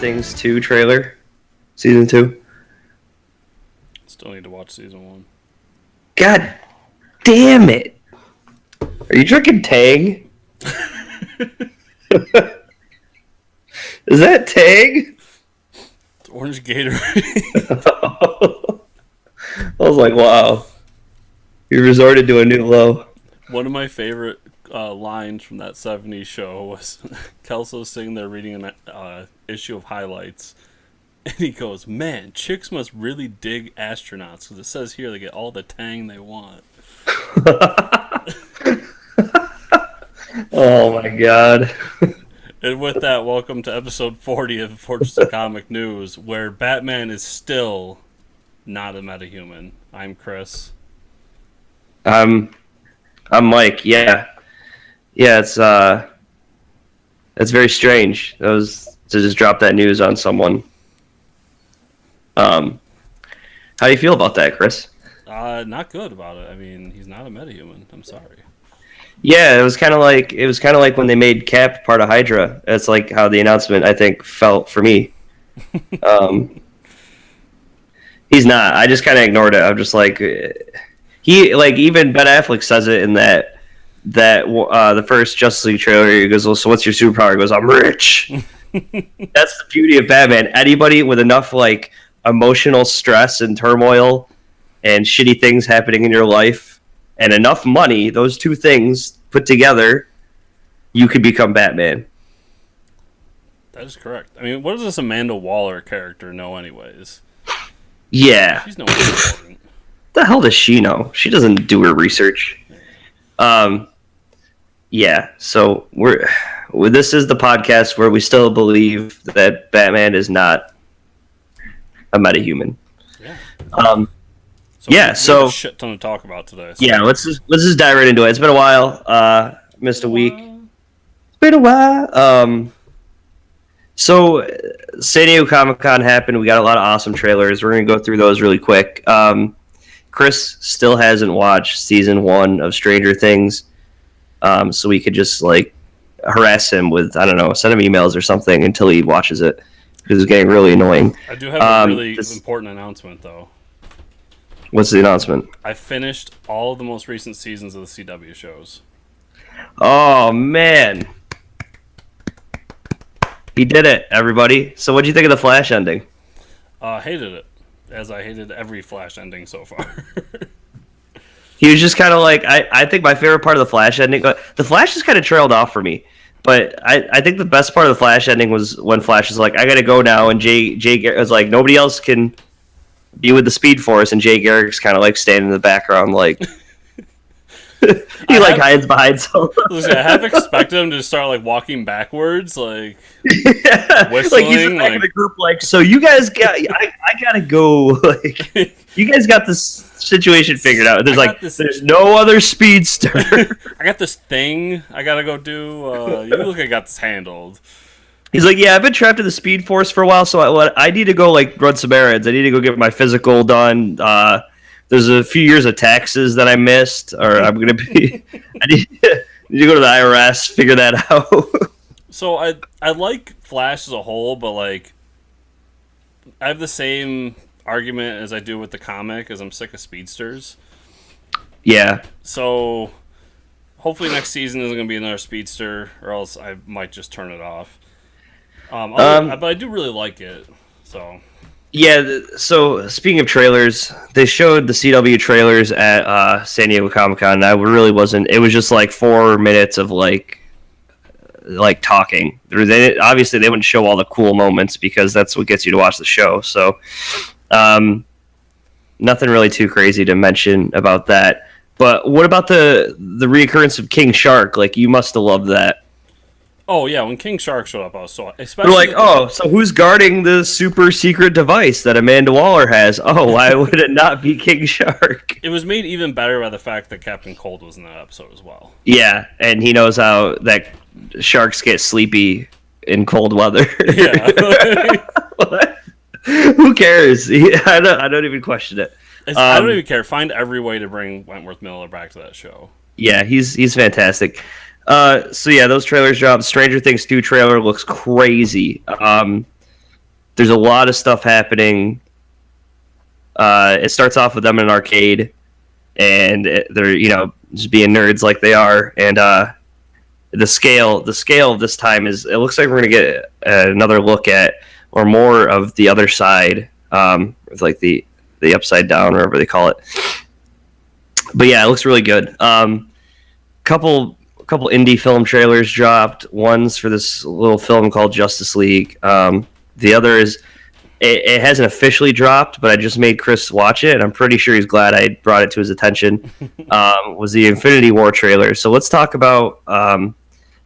Things 2 trailer, season 2. Still need to watch season 1. God damn it! Are you drinking Tang? Is that Tang? It's orange Gatorade. I was like, wow. You resorted to a new low. One of my favorite lines from that 70s show was Kelso sitting there reading an issue of highlights. And he goes, man, chicks must really dig astronauts because it says here they get all the tang they want. Oh my god. And with that, welcome to episode 40 of Fortress of Comic News, where Batman is still not a metahuman. I'm Chris. I'm Mike. Yeah, it's very strange. That was to just drop that news on someone. How do you feel about that, Chris? Not good about it. I mean, he's not a metahuman. I'm sorry. Yeah, it was kind of like when they made Cap part of Hydra. That's like how the announcement, I think, felt for me. He's not. I just kind of ignored it. I'm just like, even Ben Affleck says it in that the first Justice League trailer. He goes, well, so what's your superpower? He goes, I'm rich. That's the beauty of Batman. Anybody with enough like emotional stress and turmoil and shitty things happening in your life and enough money, those two things put together, you could become Batman. That is correct. I mean, what does this Amanda Waller character know anyways? Yeah. She's no one important. The hell does she know? She doesn't do her research. Yeah, so this is the podcast where we still believe that Batman is not a metahuman. Yeah. We have so a shit ton to talk about today. So. Yeah, let's just dive right into it. It's been a while. Missed a week. It's been a while. So San Diego Comic-Con happened. We got a lot of awesome trailers. We're gonna go through those really quick. Chris still hasn't watched season 1 of Stranger Things, so we could just like harass him with, I don't know, send him emails or something until he watches it because it's getting really annoying. I do have a really important announcement though. What's the announcement? I finished all of the most recent seasons of the CW shows. Oh man, he did it, everybody. So what do you think of the Flash ending? Hated it, as I hated every Flash ending so far. He was just kind of like, I think my favorite part of the Flash ending, the Flash just kind of trailed off for me. But I think the best part of the Flash ending was when Flash was like, I gotta go now, and Jay Garrick was like, nobody else can be with the Speed Force, and Jay Garrick's kind of like standing in the background, like he hides behind something. Listen, I have expected him to start like walking backwards, like whistling, like he's in the back of the group, like, so you guys got, I gotta go, like you guys got this situation figured out. There's no other speedster. I got this thing I gotta go do. You look like I got this handled. He's like, yeah, I've been trapped in the Speed Force for a while, so I need to go like run some errands. I need to go get my physical done. There's a few years of taxes that I missed, or I'm gonna be. I need to go to the IRS, figure that out. So I like Flash as a whole, but like I have the same argument as I do with the comic, as I'm sick of speedsters. Yeah. So hopefully next season isn't gonna be another speedster, or else I might just turn it off. But I do really like it. So. Yeah, so speaking of trailers, they showed the CW trailers at San Diego Comic-Con, and I really wasn't. It was just like 4 minutes of like talking. Obviously they wouldn't show all the cool moments because that's what gets you to watch the show. So, nothing really too crazy to mention about that. But what about the reoccurrence of King Shark? Like, you must have loved that. Oh yeah, when King Shark showed up, I was so especially. They're like, oh, so who's guarding the super secret device that Amanda Waller has? Oh, why would it not be King Shark? It was made even better by the fact that Captain Cold was in that episode as well. Yeah, and he knows how that sharks get sleepy in cold weather. Yeah. Who cares? I don't even question it. I don't even care. Find every way to bring Wentworth Miller back to that show. Yeah, he's fantastic. So yeah, those trailers dropped. Stranger Things 2 trailer looks crazy. There's a lot of stuff happening. It starts off with them in an arcade, and they're just being nerds like they are, and the scale of this time is, it looks like we're gonna get another look at, or more of the other side, with like the upside down, or whatever they call it. But yeah, it looks really good. Couple indie film trailers dropped. One's for this little film called Justice League. The other is, it hasn't officially dropped, but I just made Chris watch it, and I'm pretty sure he's glad I brought it to his attention. Was the Infinity War trailer. So let's talk about,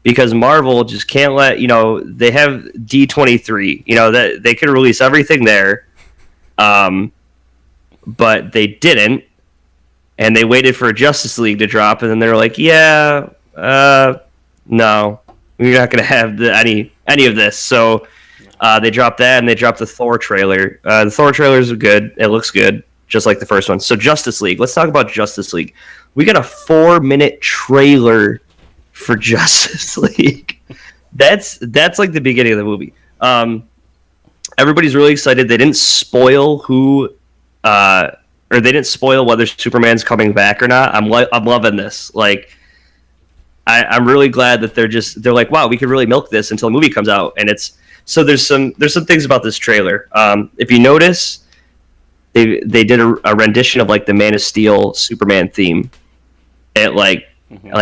because Marvel just can't let, they have D23, that they can release everything there, but they didn't, and they waited for Justice League to drop, and then they're like, no, we're not going to have any of this. So they dropped that, and they dropped the Thor trailer. The Thor trailers are good. It looks good, just like the first one. So Justice League. Let's talk about Justice League. We got a 4-minute trailer for Justice League. That's like the beginning of the movie. Everybody's really excited. They didn't spoil or they didn't spoil whether Superman's coming back or not. I'm loving this. Like, I'm really glad that they're like, wow, we could really milk this until the movie comes out. And so there's some things about this trailer. If you notice, they did a rendition of like the Man of Steel Superman theme. It like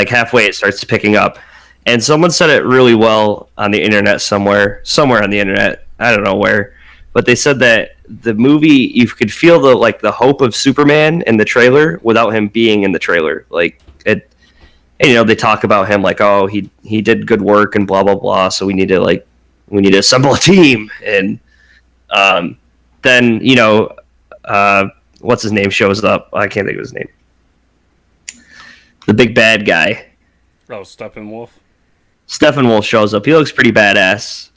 halfway it starts picking up, and someone said it really well on the internet somewhere on the internet. I don't know where, but they said that the movie, you could feel the hope of Superman in the trailer without him being in the trailer. Like it, and, they talk about him like, oh, he did good work and blah blah blah. So we need to assemble a team, and then what's his name shows up. I can't think of his name. The big bad guy. Oh, Steppenwolf. Steppenwolf shows up. He looks pretty badass.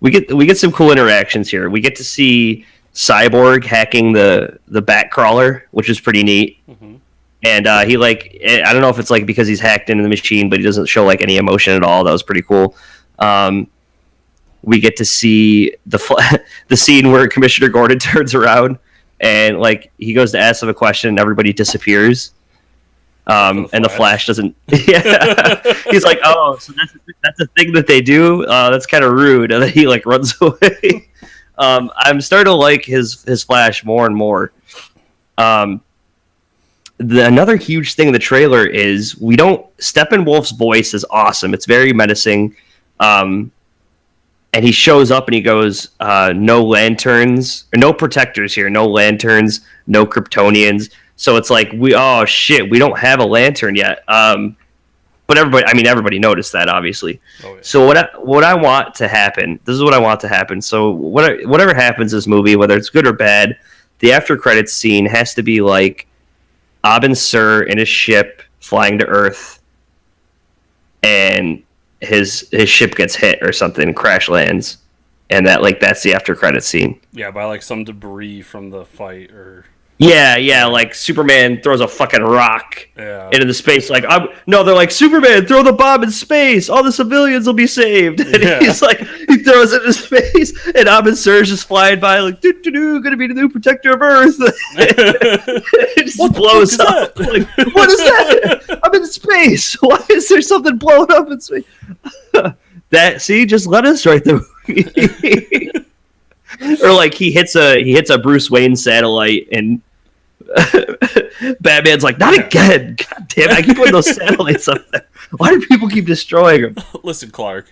We get some cool interactions here. We get to see Cyborg hacking the Batcrawler, which is pretty neat. Mm-hmm. And I don't know if it's like because he's hacked into the machine, but he doesn't show like any emotion at all. That was pretty cool. We get to see the scene where Commissioner Gordon turns around and like he goes to ask him a question and everybody disappears. And the Flash doesn't. Yeah, he's like, "Oh, so that's a thing that they do. That's kind of rude." And then he like runs away. I'm starting to like his Flash more and more. Another huge thing in the trailer is Steppenwolf's voice is awesome. It's very menacing. And he shows up and he goes, "No lanterns, or no protectors here. No lanterns, no Kryptonians." So it's like we don't have a lantern yet. But everybody noticed that, obviously. Oh, yeah. So what I want to happen, this is what I want to happen. So whatever happens in this movie, whether it's good or bad, the after credits scene has to be like Abin Sur in his ship flying to Earth, and his ship gets hit or something, crash lands, and that's the after credits scene. Yeah, by like some debris from the fight or. Yeah, like Superman throws a fucking rock into the space. Like, they're like, Superman, throw the bomb in space. All the civilians will be saved. And he's like, he throws it in space, and Abin Sur's just flying by, like, gonna be the new protector of Earth. It just blows up. Like, what is that? I'm in space. Why is there something blowing up in space? Just let us write the movie. Or like he hits a Bruce Wayne satellite and Batman's like, not again. God damn it, I keep putting those satellites up there. Why do people keep destroying them? Listen, Clark,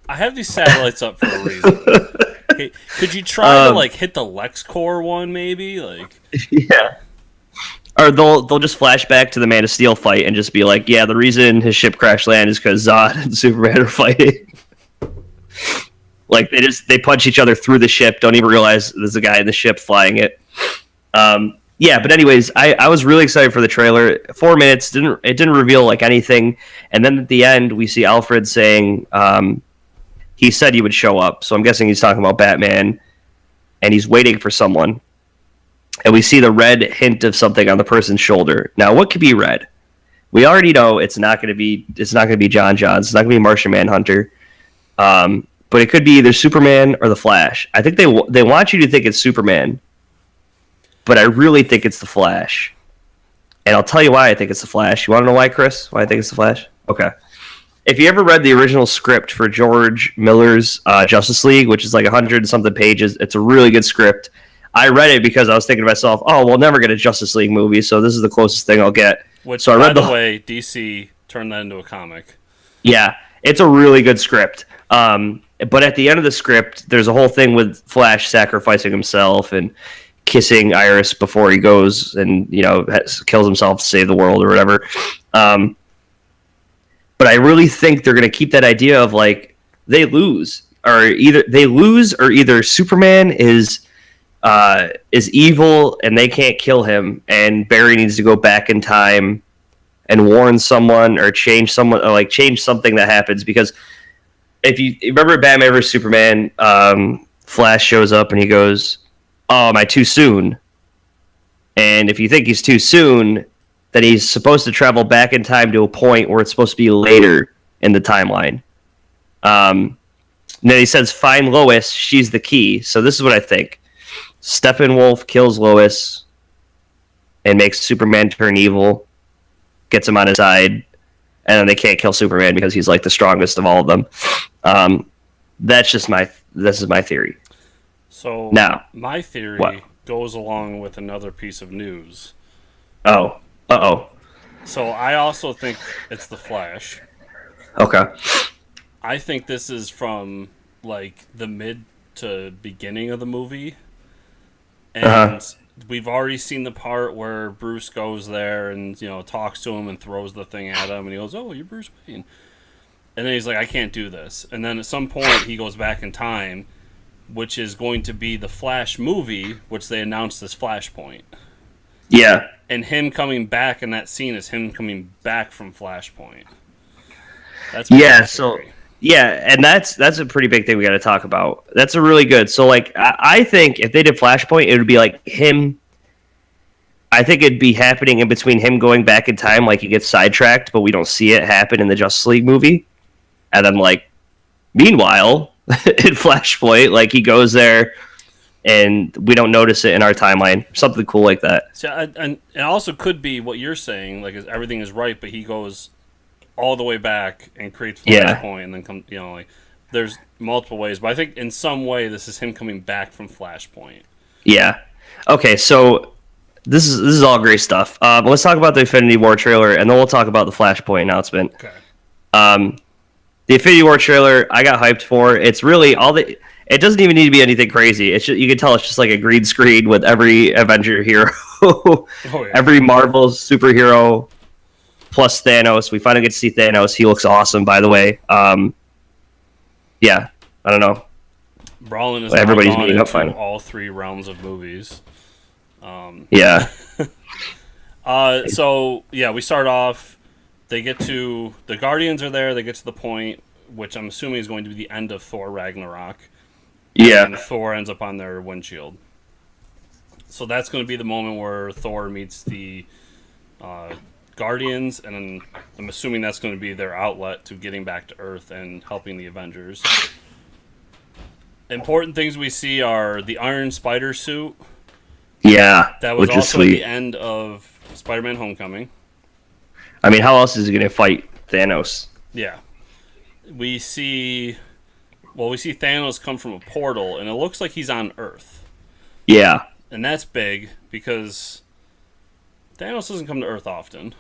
I have these satellites up for a reason. Hey, could you try to like hit the LexCorp one maybe? Like, yeah. Or they'll just flash back to the Man of Steel fight and just be like, yeah, the reason his ship crash landed is because Zod and Superman are fighting. Like they punch each other through the ship, don't even realize there's a guy in the ship flying it. But anyways, I was really excited for the trailer. 4 minutes, it didn't reveal like anything, and then at the end we see Alfred saying he said he would show up, so I'm guessing he's talking about Batman, and he's waiting for someone. And we see the red hint of something on the person's shoulder. Now, what could be red? We already know it's not going to be John Johns. It's not going to be Martian Manhunter. but it could be either Superman or the Flash. I think they want you to think it's Superman, but I really think it's the Flash. And I'll tell you why I think it's the Flash. You want to know why, Chris? Why I think it's the Flash? Okay. If you ever read the original script for George Miller's Justice League, which is like 100-something pages, it's a really good script. I read it because I was thinking to myself, oh, we'll never get a Justice League movie, so this is the closest thing I'll get. Which, so I read by the way, DC turned that into a comic. Yeah, it's a really good script. But at the end of the script, there's a whole thing with Flash sacrificing himself and kissing Iris before he goes and, you know, kills himself to save the world or whatever. But I really think they're going to keep that idea of, like, they lose or either Superman is evil and they can't kill him, and Barry needs to go back in time and warn someone or change someone, or like change something that happens. Because if you remember Batman vs Superman, Flash shows up and he goes, "Oh, am I too soon?" And if you think he's too soon, then he's supposed to travel back in time to a point where it's supposed to be later in the timeline. And then he says, "Find Lois. She's the key." So this is what I think. Steppenwolf kills Lois and makes Superman turn evil, gets him on his side, and then they can't kill Superman because he's like the strongest of all of them. This is my theory. So now, my theory what? Goes along with another piece of news. Oh. Uh-oh. So I also think it's the Flash. Okay. I think this is from like the mid to beginning of the movie. And we've already seen the part where Bruce goes there and, you know, talks to him and throws the thing at him, and he goes, "Oh, you're Bruce Wayne." And then he's like, "I can't do this." And then at some point he goes back in time, which is going to be the Flash movie, which they announced as Flashpoint. Yeah. And him coming back in that scene is him coming back from Flashpoint. That's and that's a pretty big thing we got to talk about. That's a really good. So, like, I think if they did Flashpoint, it would be like him. I think it'd be happening in between him going back in time, like he gets sidetracked, but we don't see it happen in the Justice League movie. And then, like, meanwhile, in Flashpoint, like, he goes there and we don't notice it in our timeline. Something cool like that. So, and it also could be what you're saying, like everything is right, but he goes all the way back and creates Flashpoint, and then come, you know, like there's multiple ways, but I think in some way this is him coming back from Flashpoint. Yeah. Okay, so this is all great stuff. Let's talk about the Infinity War trailer, and then we'll talk about the Flashpoint announcement. Okay. The Infinity War trailer, I got hyped for. It's really it doesn't even need to be anything crazy. It's just, you can tell it's just like a green screen with every Avenger hero, every Marvel superhero, plus Thanos. We finally get to see Thanos. He looks awesome, by the way. Yeah, I don't know. Brolin is everybody's meeting up finally. All three realms of movies. Yeah. So yeah, we start off. They get to the Guardians are there. They get to the point, which I'm assuming is going to be the end of Thor Ragnarok. Yeah. And Thor ends up on their windshield. So that's going to be the moment where Thor meets the Guardians, and then I'm assuming that's going to be their outlet to getting back to Earth and helping the Avengers. Important things we see are the Iron Spider suit. Yeah, that was also at the end of Spider-Man Homecoming. I mean, how else is he going to fight Thanos? Yeah. We see Thanos come from a portal, and it looks like he's on Earth. Yeah. And that's big, because Thanos doesn't come to Earth often.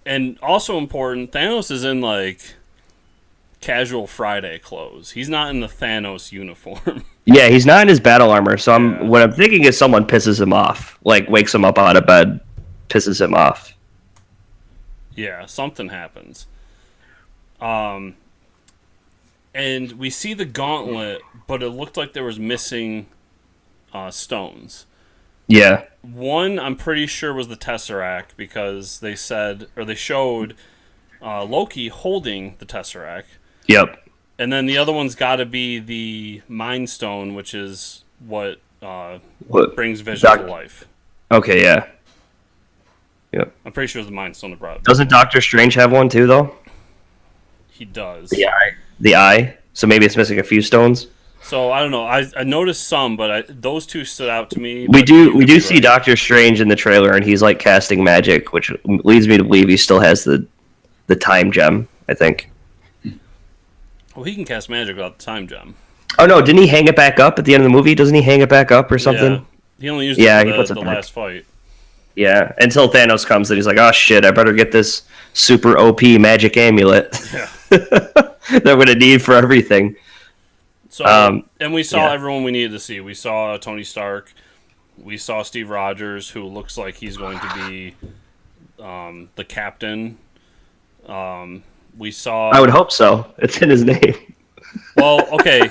And also important, Thanos is in, like, casual Friday clothes. He's not in the Thanos uniform. Yeah, he's not in his battle armor, so what I'm thinking is someone pisses him off. Like, wakes him up out of bed, pisses him off. Yeah, something happens. And we see the gauntlet, but it looked like there was missing stones. Yeah. One, I'm pretty sure, was the Tesseract, because they showed Loki holding the Tesseract. Yep. And then the other one's got to be the Mind Stone, which is what brings Vision to life. Okay, yeah. Yep. I'm pretty sure it's the Mind Stone that brought it. Doesn't Doctor Strange have one too, though? He does. Yeah, the eye. So maybe it's missing a few stones. So I don't know. I noticed some, but those two stood out to me. We but you do could be see right. Doctor Strange in the trailer, and he's like casting magic, which leads me to believe he still has the time gem. I think. Well, he can cast magic without the time gem. Oh no! Didn't he hang it back up at the end of the movie? Doesn't he hang it back up or something? Yeah, he only used Yeah, it he for puts the it back. last fight. Yeah, until Thanos comes, and he's like, "Oh shit! I better get this super OP magic amulet Yeah. that I'm gonna need for everything." So and we saw yeah. everyone we needed to see. We saw Tony Stark. We saw Steve Rogers, who looks like he's going to be the captain. We saw. I would hope so. It's in his name. Well, okay.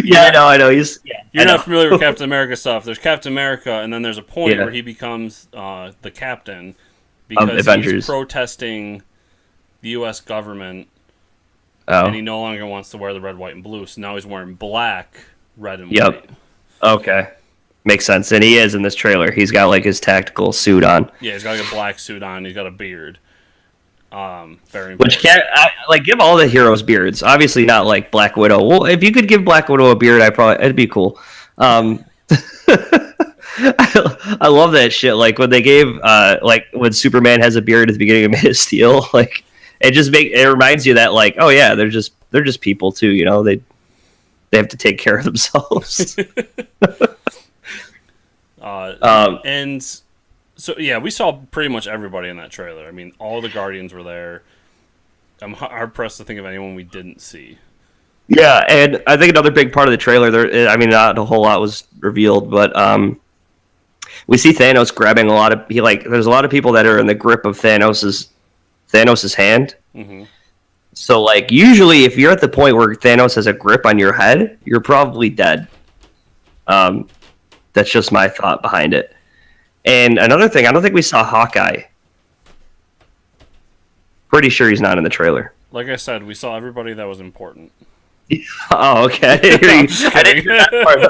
Yeah, I know. He's yeah. You're I know. not familiar with Captain America stuff. There's Captain America, and then there's a point Yeah. where he becomes the captain because he's Avengers. protesting the U.S. government, Oh, and he no longer wants to wear the red, white, and blue. So now he's wearing black, red, and Yep. white. okay, makes sense. And he is in this trailer. He's got like his tactical suit on, Yeah, he's got like a black suit on. He's got a beard. Very important. which can't like give all the heroes beards. Obviously, not like Black Widow. Well, if you could give Black Widow a beard, it'd be cool. I love that shit. Like when they gave, like when Superman has a beard at the beginning of Man of Steel, like it reminds you that like, oh yeah, they're just people too. You know, they have to take care of themselves. And so yeah, we saw pretty much everybody in that trailer. I mean, all the Guardians were there. I'm hard pressed to think of anyone we didn't see. Yeah, and I think another big part of the trailer, I mean, not a whole lot was revealed, but we see Thanos grabbing a lot of. There's a lot of people that are in the grip of Thanos's hand. Mm-hmm. So, like, usually, if you're at the point where Thanos has a grip on your head, you're probably dead. That's just my thought behind it. And another thing, I don't think we saw Hawkeye. Pretty sure he's not in the trailer. Like I said, we saw everybody that was important. Oh, okay. I'm just I didn't kidding. hear that part.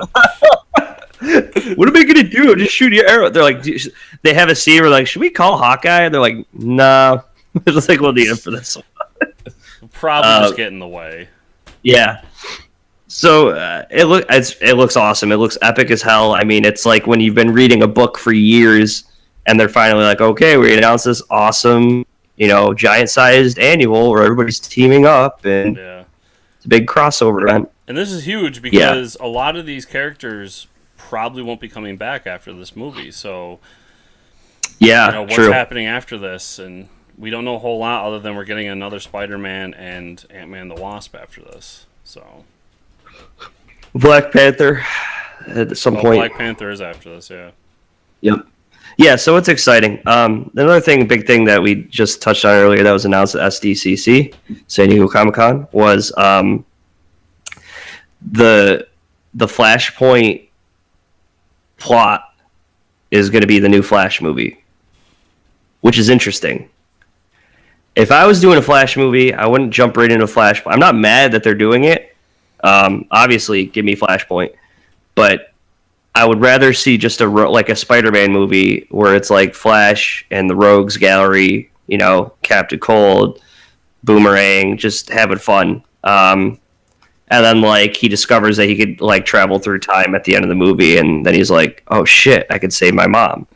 What am I gonna do? Just shoot your arrow. They're like, they have a scene where like, should we call Hawkeye? And they're like, nah. It's just like we'll need him for this one. Probably just get in the way. Yeah. So it looks awesome. It looks epic as hell. I mean, it's like when you've been reading a book for years, and they're finally like, okay, we announced this awesome, giant-sized annual where everybody's teaming up, and Yeah. it's a big crossover event. And this is huge because a lot of these characters probably won't be coming back after this movie. So, Yeah, what's true. happening after this? And we don't know a whole lot other than we're getting another Spider-Man and Ant-Man the Wasp after this. So, Black Panther at some point. Black Panther is after this, yeah. Yep. Yeah, so it's exciting. Another big thing that we just touched on earlier that was announced at SDCC, San Diego Comic-Con, was the Flashpoint plot is going to be the new Flash movie, which is interesting. If I was doing a Flash movie, I wouldn't jump right into Flash. I'm not mad that they're doing it. Obviously, give me Flashpoint, but I would rather see just a Spider-Man movie where it's like Flash and the Rogues Gallery, Captain Cold, Boomerang, just having fun. And then he discovers that he could travel through time at the end of the movie, and then he's like, "Oh shit, I could save my mom."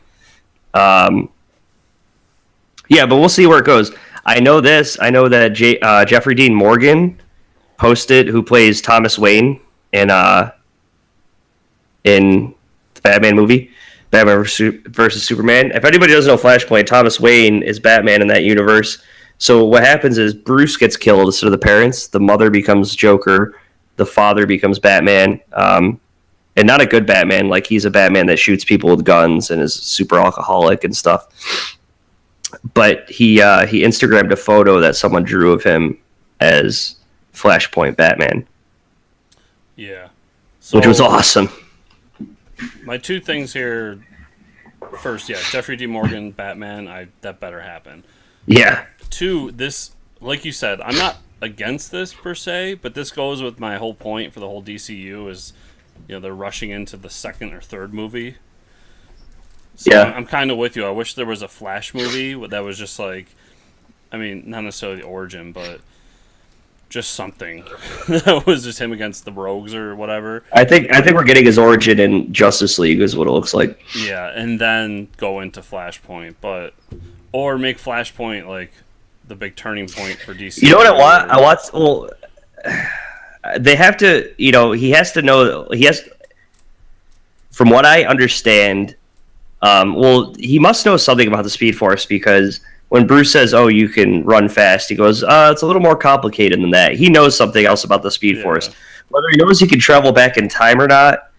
Yeah, but we'll see where it goes. I know this. I know that Jeffrey Dean Morgan posted, who plays Thomas Wayne in the Batman movie, Batman versus Superman. If anybody doesn't know Flashpoint, Thomas Wayne is Batman in that universe. So what happens is Bruce gets killed instead of the parents. The mother becomes Joker. The father becomes Batman. And not a good Batman. Like, he's a Batman that shoots people with guns and is super alcoholic and stuff. But he Instagrammed a photo that someone drew of him as Flashpoint Batman. Yeah. So, Which was awesome. My two things here. First, yeah, Jeffrey D. Morgan, Batman, that better happen. Yeah. Two, this, like you said, I'm not against this per se, but this goes with my whole point for the whole DCU is, they're rushing into the second or third movie. So Yeah. I'm kind of with you. I wish there was a Flash movie that was just like, I mean, not necessarily the origin, but just something that was just him against the Rogues or whatever. I think we're getting his origin in Justice League is what it looks like. Yeah, and then go into Flashpoint, or make Flashpoint like the big turning point for DC. You know what I want? Well, they have to. He has to know. He has. From what I understand, he must know something about the Speed Force because when Bruce says, "Oh, you can run fast," he goes, "It's a little more complicated than that." He knows something else about the Speed Force. Whether he knows he can travel back in time or not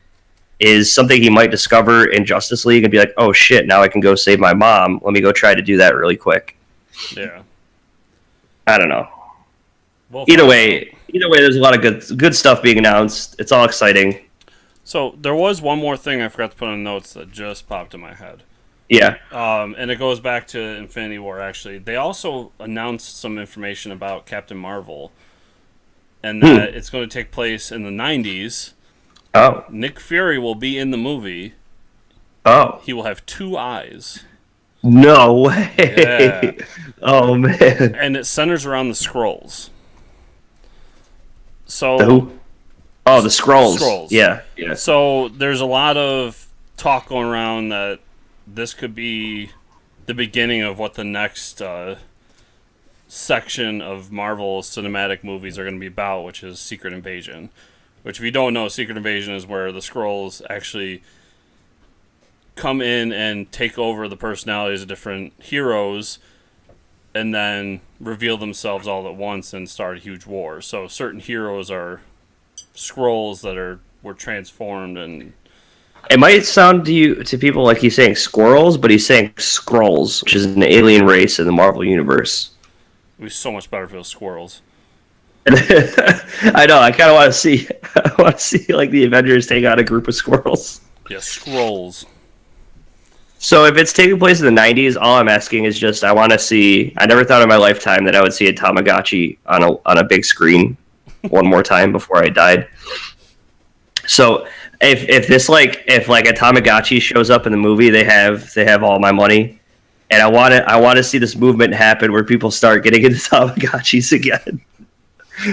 is something he might discover in Justice League and be like, "Oh shit! Now I can go save my mom. Let me go try to do that really quick." Yeah. I don't know. Either way, there's a lot of good stuff being announced. It's all exciting. So there was one more thing I forgot to put on notes that just popped in my head. Yeah. And it goes back to Infinity War, actually. They also announced some information about Captain Marvel, and that it's going to take place in the 90s. Oh. Nick Fury will be in the movie. Oh. He will have 2 eyes. No way. Yeah. Oh, man. And it centers around the Skrulls. So... The who? Oh, the Skrulls. Skrulls. Yeah. So there's a lot of talk going around that this could be the beginning of what the next section of Marvel cinematic movies are going to be about, which is Secret Invasion. Which, if you don't know, Secret Invasion is where the Skrulls actually come in and take over the personalities of different heroes and then reveal themselves all at once and start a huge war. So certain heroes are Skrulls that were transformed, and it might sound to people like he's saying squirrels, but he's saying Skrulls, which is an alien race in the Marvel universe. It would be so much better if it was squirrels. I know. I kind of want to see. I want to see like the Avengers take out a group of squirrels. Yeah, Skrulls. So if it's taking place in the 90s, all I'm asking is just I want to see. I never thought in my lifetime that I would see a Tamagotchi on a big screen one more time before I died. So if a Tamagotchi shows up in the movie, they have all my money, and I want to see this movement happen where people start getting into Tamagotchis again.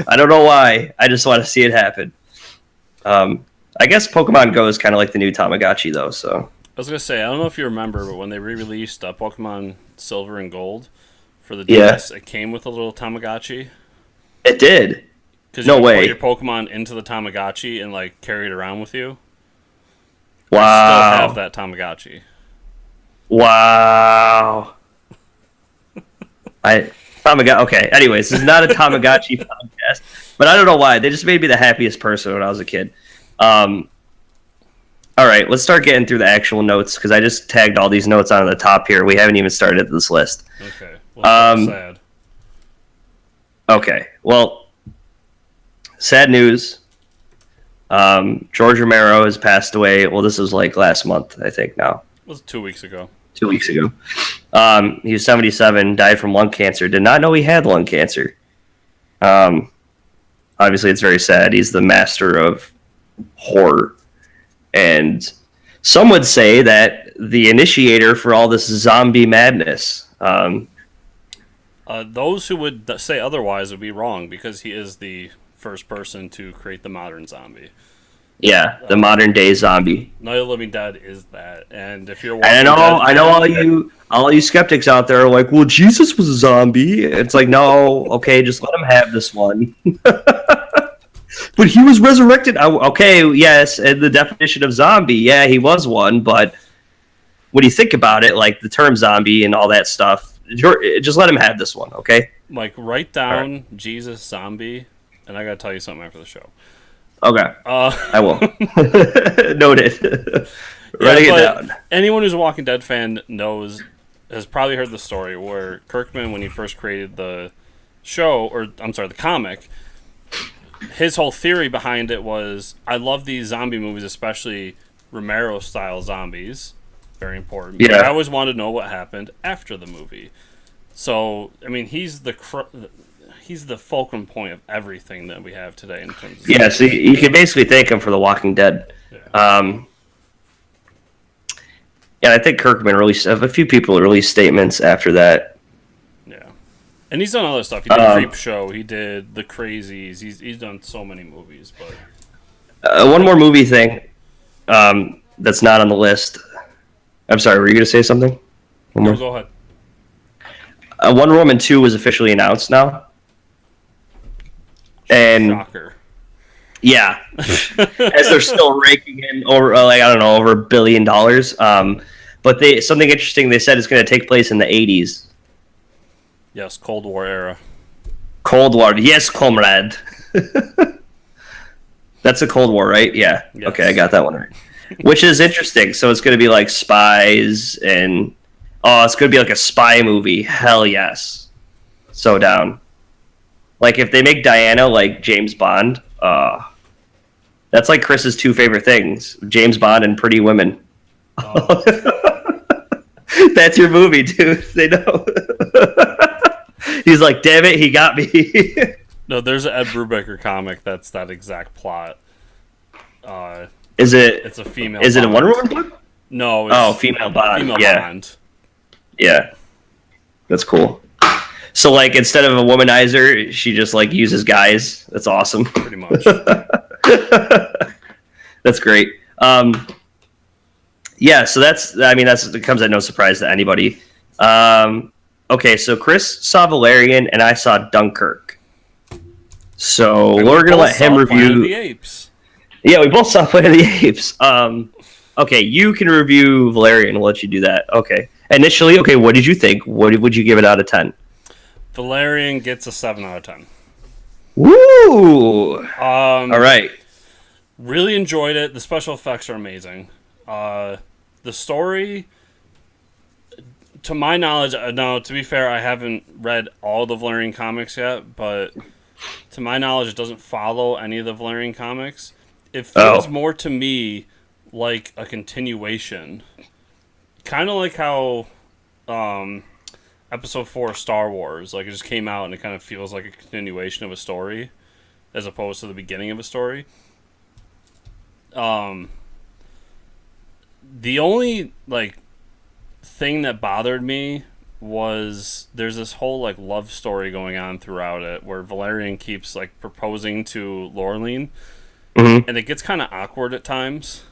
I don't know why. I just want to see it happen. I guess Pokemon Go is kind of like the new Tamagotchi, though. So I was gonna say, I don't know if you remember, but when they re-released Pokemon Silver and Gold for the Yeah. DS, it came with a little Tamagotchi. it did. Because No you way. put your Pokemon into the Tamagotchi and like carry it around with you. Wow. I still have that Tamagotchi. Wow. Okay. Anyways, this is not a Tamagotchi podcast, but I don't know why. They just made me the happiest person when I was a kid. All right, let's start getting through the actual notes because I just tagged all these notes on the top here. We haven't even started this list. Okay. Well, that's sad. Okay. Well, sad news. George Romero has passed away. Well, this was like last month, I think now. It was 2 weeks ago. 2 weeks ago. He was 77, died from lung cancer. Did not know he had lung cancer. Obviously, it's very sad. He's the master of horror. And some would say that the initiator for all this zombie madness. Those who would say otherwise would be wrong because he is the first person to create the modern zombie. Yeah, the modern day zombie. Night of the Living Dead is that, and if you're I know all you skeptics out there are like, well, Jesus was a zombie. It's like, no, okay, just let him have this one. But he was resurrected. Okay, yes, and the definition of zombie, yeah, he was one. But when you think about it, like the term zombie and all that stuff, just let him have this one, okay? Like, write down Jesus zombie, and I gotta tell you something after the show. Okay, I will. Noted. Writing it down. Anyone who's a Walking Dead fan has probably heard the story where Kirkman, when he first created the show, the comic, his whole theory behind it was, I love these zombie movies, especially Romero-style zombies. Very important. Yeah. But I always wanted to know what happened after the movie. So, I mean, he's the fulcrum point of everything that we have today in terms of yeah, so you can basically thank him for The Walking Dead. Yeah. Yeah, I think Kirkman released a few people released statements after that. Yeah. And he's done other stuff. He did Creep Show. He did The Crazies. He's done so many movies. But one more movie thing that's not on the list. I'm sorry, were you going to say something? No, go ahead. Wonder Woman 2 was officially announced now. And Shocker. Yeah, as they're still raking in over over $1 billion. But something interesting they said is going to take place in the 80s. Yes, Cold War era. Cold War, yes, comrade. That's a Cold War, right? Yeah. Yes. Okay, I got that one right. Which is interesting. So it's going to be like spies and it's going to be like a spy movie. Hell yes. So down. Like if they make Diana like James Bond, that's like Chris's two favorite things: James Bond and Pretty Women. Oh. That's your movie, dude. They know. He's like, damn it, he got me. No, there's an Ed Brubaker comic that's that exact plot. Is it? It's a female. Is Bond. it a Wonder Woman book? No. It's female Bond. Female Bond. Yeah, that's cool. So, like, instead of a womanizer, she just like uses guys. That's awesome. Pretty much. That's great. Yeah, so it comes at no surprise to anybody. Okay, so Chris saw Valerian and I saw Dunkirk. So we're gonna let him review Planet of the Apes. Yeah, we both saw Planet of the Apes. Okay, you can review Valerian. We'll let you do that. Okay. Initially, okay, what did you think? What would you give it out of 10? Valerian gets a 7 out of 10. Woo! All right. Really enjoyed it. The special effects are amazing. The story, to my knowledge, now to be fair, I haven't read all the Valerian comics yet, but to my knowledge, it doesn't follow any of the Valerian comics. It feels more to me like a continuation. Kind of like how Episode 4 of Star Wars, like it just came out and it kind of feels like a continuation of a story as opposed to the beginning of a story. The only like thing that bothered me was there's this whole like love story going on throughout it where Valerian keeps like proposing to Laureline, and it gets kind of awkward at times.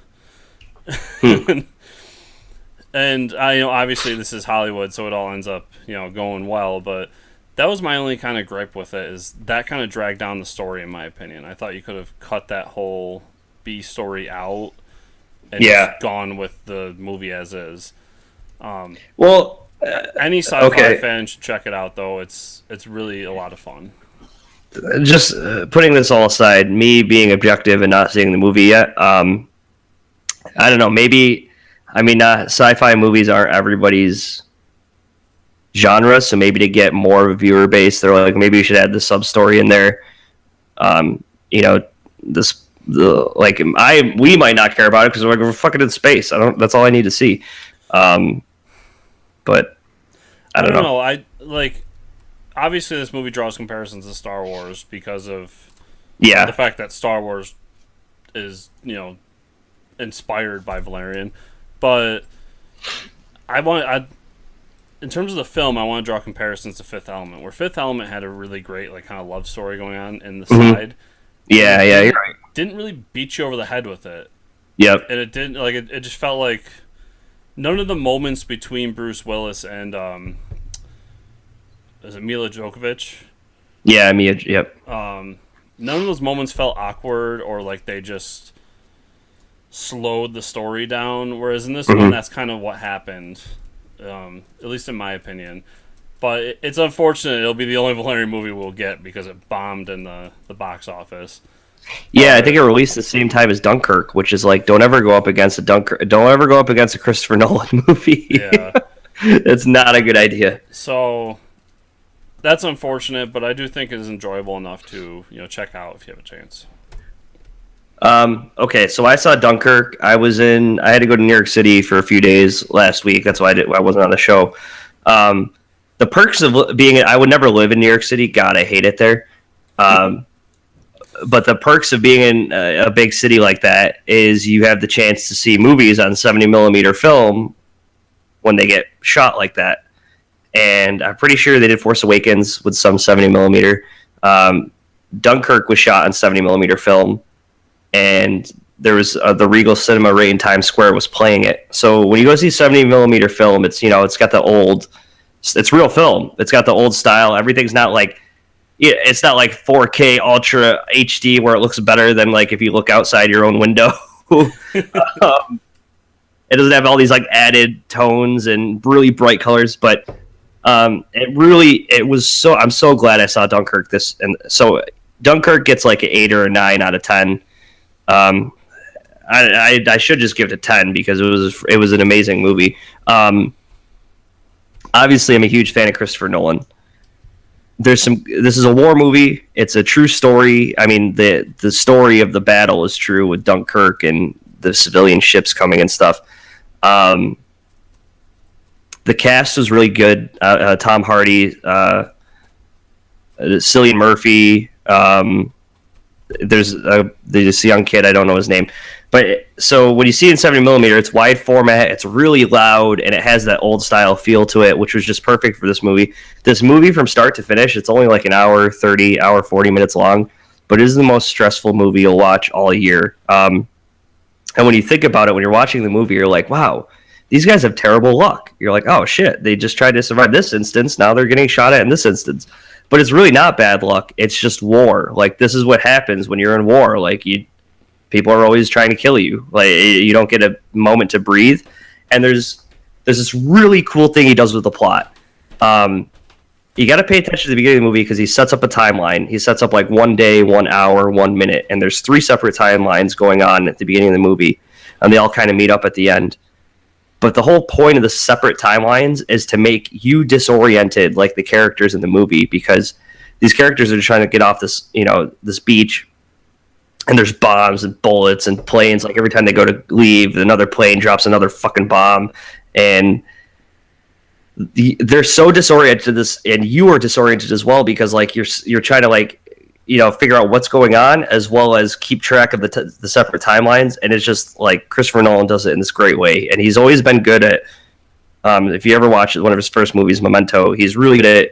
And obviously this is Hollywood, so it all ends up going well. But that was my only kind of gripe with it, is that kind of dragged down the story in my opinion. I thought you could have cut that whole B story out and just gone with the movie as is. Any sci-fi fan should check it out, though. It's really a lot of fun. Just putting this all aside, me being objective and not seeing the movie yet, I don't know. Maybe, sci-fi movies aren't everybody's genre, so maybe to get more of a viewer base, they're like, maybe we should add the sub-story in there. We might not care about it because we're fucking in space. That's all I need to see. But I don't know. Obviously this movie draws comparisons to Star Wars because of the fact that Star Wars is, inspired by Valerian. But in terms of the film, I want to draw comparisons to Fifth Element, where Fifth Element had a really great kind of love story going on in the side. Yeah, you're right. Didn't really beat you over the head with it. Yep. And it didn't it just felt like none of the moments between Bruce Willis and is it Mila Djokovic? Yeah, Mia. Yep. None of those moments felt awkward or like they just slowed the story down. Whereas in this one, that's kind of what happened, at least in my opinion. But it's unfortunate. It'll be the only Valerian movie we'll get because it bombed in the box office. Yeah, I think it released the same time as Dunkirk, which is like, don't ever go up against a Christopher Nolan movie. Yeah. It's not a good idea. So that's unfortunate, but I do think it is enjoyable enough to check out if you have a chance. Okay, so I saw Dunkirk. I had to go to New York City for a few days last week. That's why I wasn't on the show. The perks of I would never live in New York City. God, I hate it there. But the perks of being in a big city like that is you have the chance to see movies on 70 millimeter film when they get shot like that. and I'm pretty sure they did Force Awakens with some 70 millimeter. Dunkirk was shot on 70 millimeter film, and there was the Regal Cinema right in Times Square was playing it. So when you go see 70 millimeter film, it's it's got the old, it's real film. It's got the old style. Everything's not like, it's not like 4K Ultra HD where it looks better than like if you look outside your own window. It doesn't have all these like added tones and really bright colors, but it was so. I'm so glad I saw Dunkirk. So Dunkirk gets like an 8 or a 9 out of 10. I should just give it a 10 because it was an amazing movie. Obviously, I'm a huge fan of Christopher Nolan. This is a war movie. It's a true story. I mean, the story of the battle is true with Dunkirk and the civilian ships coming and stuff. The cast was really good. Tom Hardy, Cillian Murphy. There's this young kid. I don't know his name. But so when you see it in 70 millimeter, it's wide format. It's really loud, and it has that old style feel to it, which was just perfect for this movie. This movie, from start to finish, it's only like an hour 30, hour 40 minutes long, but it is the most stressful movie you'll watch all year. And when you think about it, when you're watching the movie, you're like, wow, these guys have terrible luck. You're like, oh shit, they just tried to survive this instance. Now they're getting shot at in this instance. But it's really not bad luck. It's just war. Like, this is what happens when you're in war. Like, people are always trying to kill you. Like, you don't get a moment to breathe. And there's this really cool thing he does with the plot. You got to pay attention to the beginning of the movie because he sets up a timeline. He sets up like 1 day, 1 hour, 1 minute, and there's 3 separate timelines going on at the beginning of the movie, and they all kind of meet up at the end. But the whole point of the separate timelines is to make you disoriented, like the characters in the movie, because these characters are trying to get off this, this beach, and there's bombs and bullets and planes. Like every time they go to leave, another plane drops another fucking bomb, and they're so disoriented to this, and you are disoriented as well because like you're trying to like figure out what's going on as well as keep track of the separate timelines. And it's just like Christopher Nolan does it in this great way, and he's always been good at if you ever watch one of his first movies, Memento, he's really good at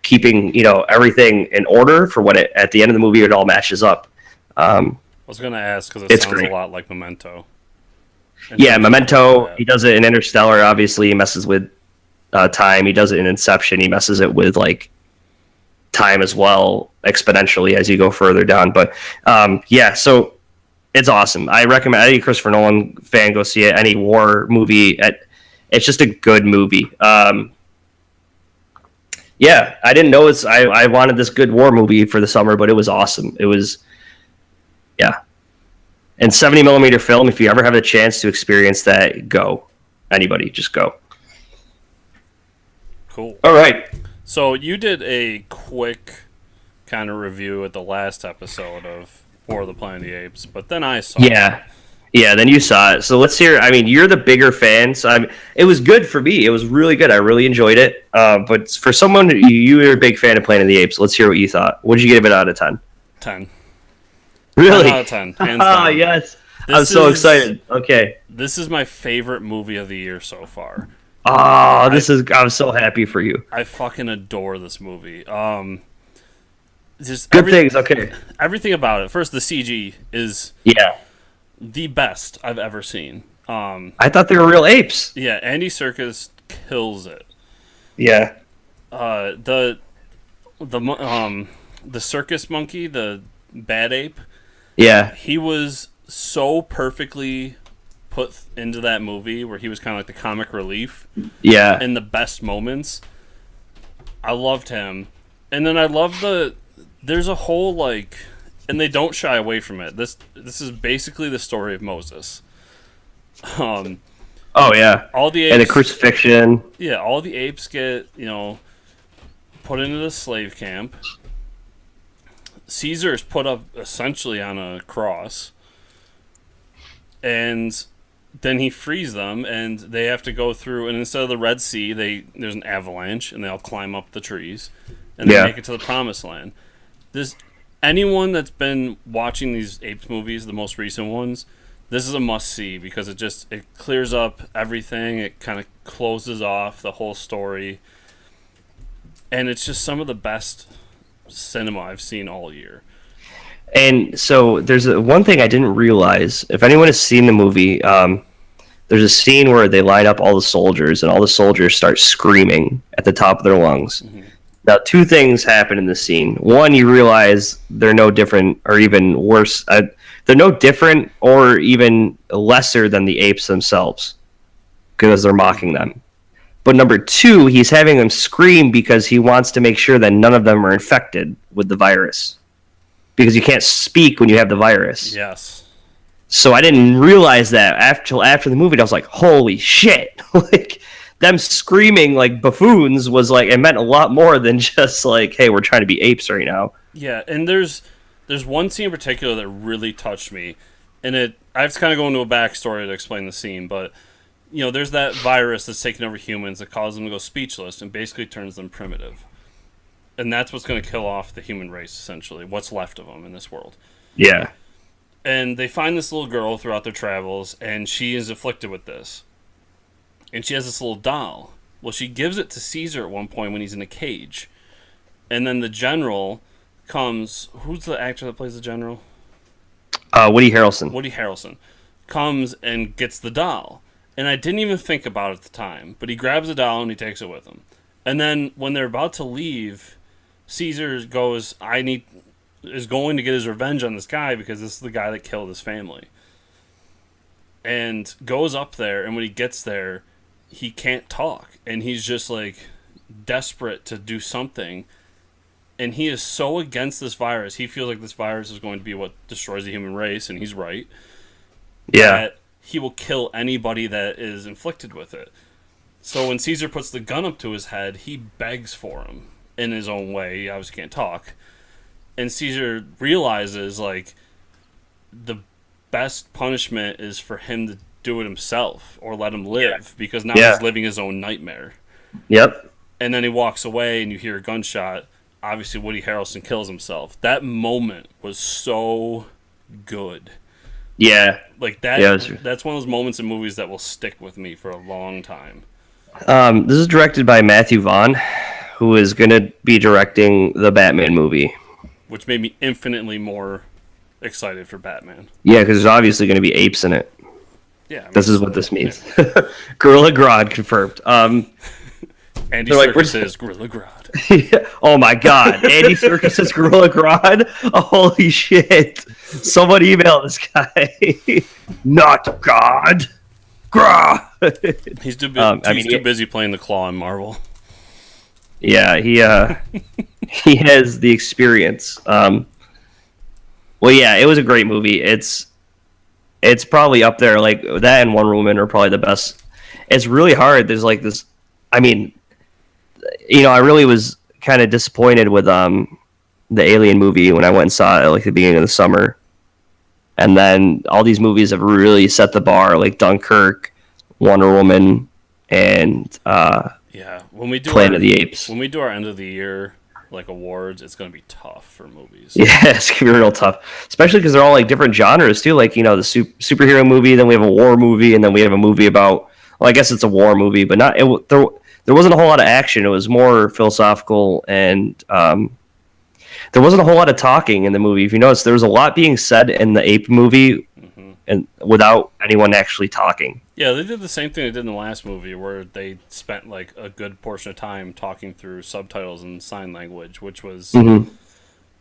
keeping everything in order for when at the end of the movie it all matches up. I was going to ask because it sounds great. A lot like Memento. Yeah, Memento, he does it in Interstellar. Obviously, he messes with time. He does it in Inception. He messes it with like time as well, exponentially as you go further down. But so it's awesome. I recommend any Christopher Nolan fan go see it. Any war movie, it's just a good movie. I didn't know I wanted this good war movie for the summer, but it was awesome. It was, and 70 millimeter film. If you ever have a chance to experience that, go. Anybody, just go. Cool. All right. So you did a quick kind of review at the last episode of War of the Planet of the Apes, but then I saw it. Yeah, then you saw it. So let's hear. I mean, you're the bigger fan, so it was good for me. It was really good. I really enjoyed it. But for someone, you're a big fan of Planet of the Apes. Let's hear what you thought. What did you give it out of 10? 10. Really? 10 out of 10. Hands down. Yes. I'm so excited. Okay. This is my favorite movie of the year so far. Oh, I'm so happy for you. I fucking adore this movie. Just good things, okay. Everything about it. First, the CG is the best I've ever seen. I thought they were real apes. Yeah, Andy Serkis kills it. Yeah. The circus monkey, the bad ape. Yeah. He was so perfectly put into that movie where he was kind of like the comic relief. Yeah. In the best moments. I loved him. And then I love there's a whole like, and they don't shy away from it. This is basically the story of Moses. Oh yeah. All the apes, and the crucifixion. Yeah, all the apes get, put into the slave camp. Caesar is put up essentially on a cross. And then he frees them, and they have to go through, and instead of the Red Sea, there's an avalanche, and they all climb up the trees, and they make it to the Promised Land. Anyone that's been watching these Apes movies, the most recent ones, this is a must-see, because it clears up everything, it kind of closes off the whole story, And it's just some of the best cinema I've seen all year. And so there's one thing I didn't realize. If anyone has seen the movie, there's a scene where they line up all the soldiers, and all the soldiers start screaming at the top of their lungs. Mm-hmm. Now, two things happen in this scene. One, you realize they're no different, or even worse. They're no different, or even lesser than the apes themselves, because they're mocking them. But number two, he's having them scream because he wants to make sure that none of them are infected with the virus, because you can't speak when you have the virus. Yes. So I didn't realize that till after the movie. I was like, "Holy shit!" Like them screaming like buffoons was like it meant a lot more than just like, "Hey, we're trying to be apes right now." Yeah, and there's one scene in particular that really touched me, and I have to kind of go into a backstory to explain the scene, but there's that virus that's taking over humans that causes them to go speechless and basically turns them primitive, and that's what's going to kill off the human race essentially, what's left of them in this world. Yeah. And they find this little girl throughout their travels, and she is afflicted with this. And she has this little doll. Well, she gives it to Caesar at one point when he's in a cage. And then the general comes... Who's the actor that plays the general? Woody Harrelson. Woody Harrelson. Comes and gets the doll. And I didn't even think about it at the time. But he grabs the doll and he takes it with him. And then when they're about to leave, Caesar goes, is going to get his revenge on this guy because this is the guy that killed his family. And goes up there, and when he gets there, he can't talk. And he's just like desperate to do something. And he is so against this virus. He feels like this virus is going to be what destroys the human race, and he's right. Yeah. That he will kill anybody that is inflicted with it. So when Caesar puts the gun up to his head, he begs for him in his own way. He obviously can't talk. And Caesar realizes, like, the best punishment is for him to do it himself or let him live because now he's living his own nightmare. Yep. And then he walks away and you hear a gunshot. Obviously, Woody Harrelson kills himself. That moment was so good. Yeah. Like, that's one of those moments in movies that will stick with me for a long time. This is directed by Matthew Vaughn, who is going to be directing the Batman movie. Which made me infinitely more excited for Batman. Yeah, because there's obviously going to be apes in it. Yeah, I mean, this is what this means. Gorilla Grodd confirmed. Andy Serkis is Gorilla Grodd. Yeah. Oh my god, Andy Serkis is Gorilla Grodd. Holy shit! Someone email this guy. Not God. Grodd. He's too busy playing the Claw in Marvel. Yeah, he has the experience. Well, yeah, it was a great movie. It's probably up there, like that and Wonder Woman are probably the best. It's really hard. There's like this. I mean, I really was kind of disappointed with the Alien movie when I went and saw it like the beginning of the summer, and then all these movies have really set the bar, like Dunkirk, Wonder Woman, and when we do Planet of the Apes. When we do our end of the year like awards, it's going to be tough for movies. Yeah, it's going to be real tough, especially because they're all like different genres too. Like the superhero movie, then we have a war movie, and then we have a movie about. Well, I guess it's a war movie, but not. There wasn't a whole lot of action. It was more philosophical, and there wasn't a whole lot of talking in the movie. If you notice, there was a lot being said in the Ape movie, and without anyone actually talking. Yeah, they did the same thing they did in the last movie, where they spent like a good portion of time talking through subtitles and sign language, which was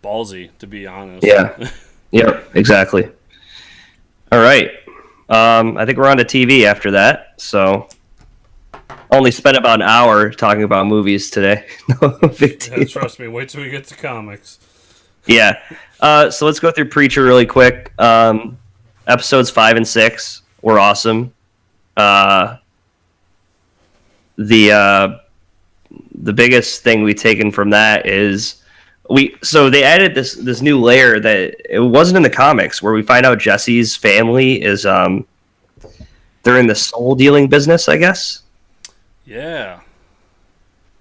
ballsy, to be honest. Yeah, yeah, exactly. All right, I think we're on to TV after that. So, only spent about an hour talking about movies today. No big deal. Yeah, trust me. Wait till we get to comics. Yeah. So let's go through Preacher really quick. Episodes 5 and 6 were awesome. The biggest thing we've taken from that is they added this new layer that it wasn't in the comics, where we find out Jesse's family is they're in the soul dealing business, I guess. Yeah.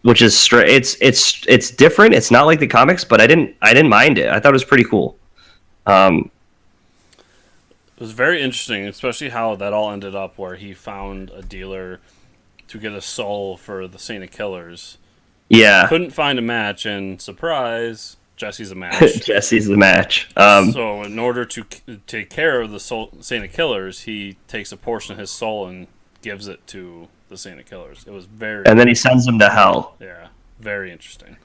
Which is it's different. It's not like the comics, but I didn't mind it. I thought it was pretty cool. It was very interesting, especially how that all ended up, where he found a dealer to get a soul for the Saint of Killers, Yeah. Couldn't find a match, and surprise, Jesse's a match. Jesse's the match. So in order to take care of the Saint of Killers, he takes a portion of his soul and gives it to the Saint of Killers. It was very... And then he sends him to hell. Yeah, very interesting.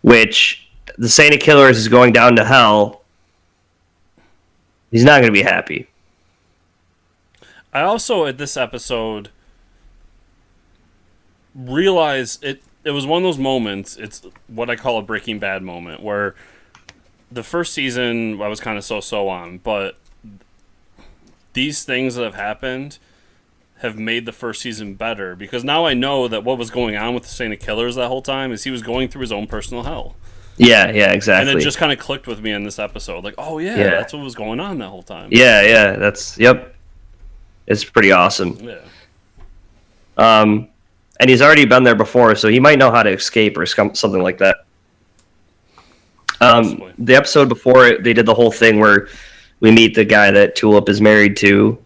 Which, the Saint of Killers is going down to hell. He's not going to be happy. I also, at this episode, realized it was one of those moments, it's what I call a Breaking Bad moment, where the first season I was kind of so-so on, but these things that have happened have made the first season better, because now I know that what was going on with the Saint of Killers that whole time is he was going through his own personal hell. Yeah, exactly. And it just kind of clicked with me in this episode. Like, oh yeah, that's what was going on that whole time. Yeah, yep. It's pretty awesome. Yeah. And he's already been there before, so he might know how to escape or something like that. The episode before it, they did the whole thing where we meet the guy that Tulip is married to.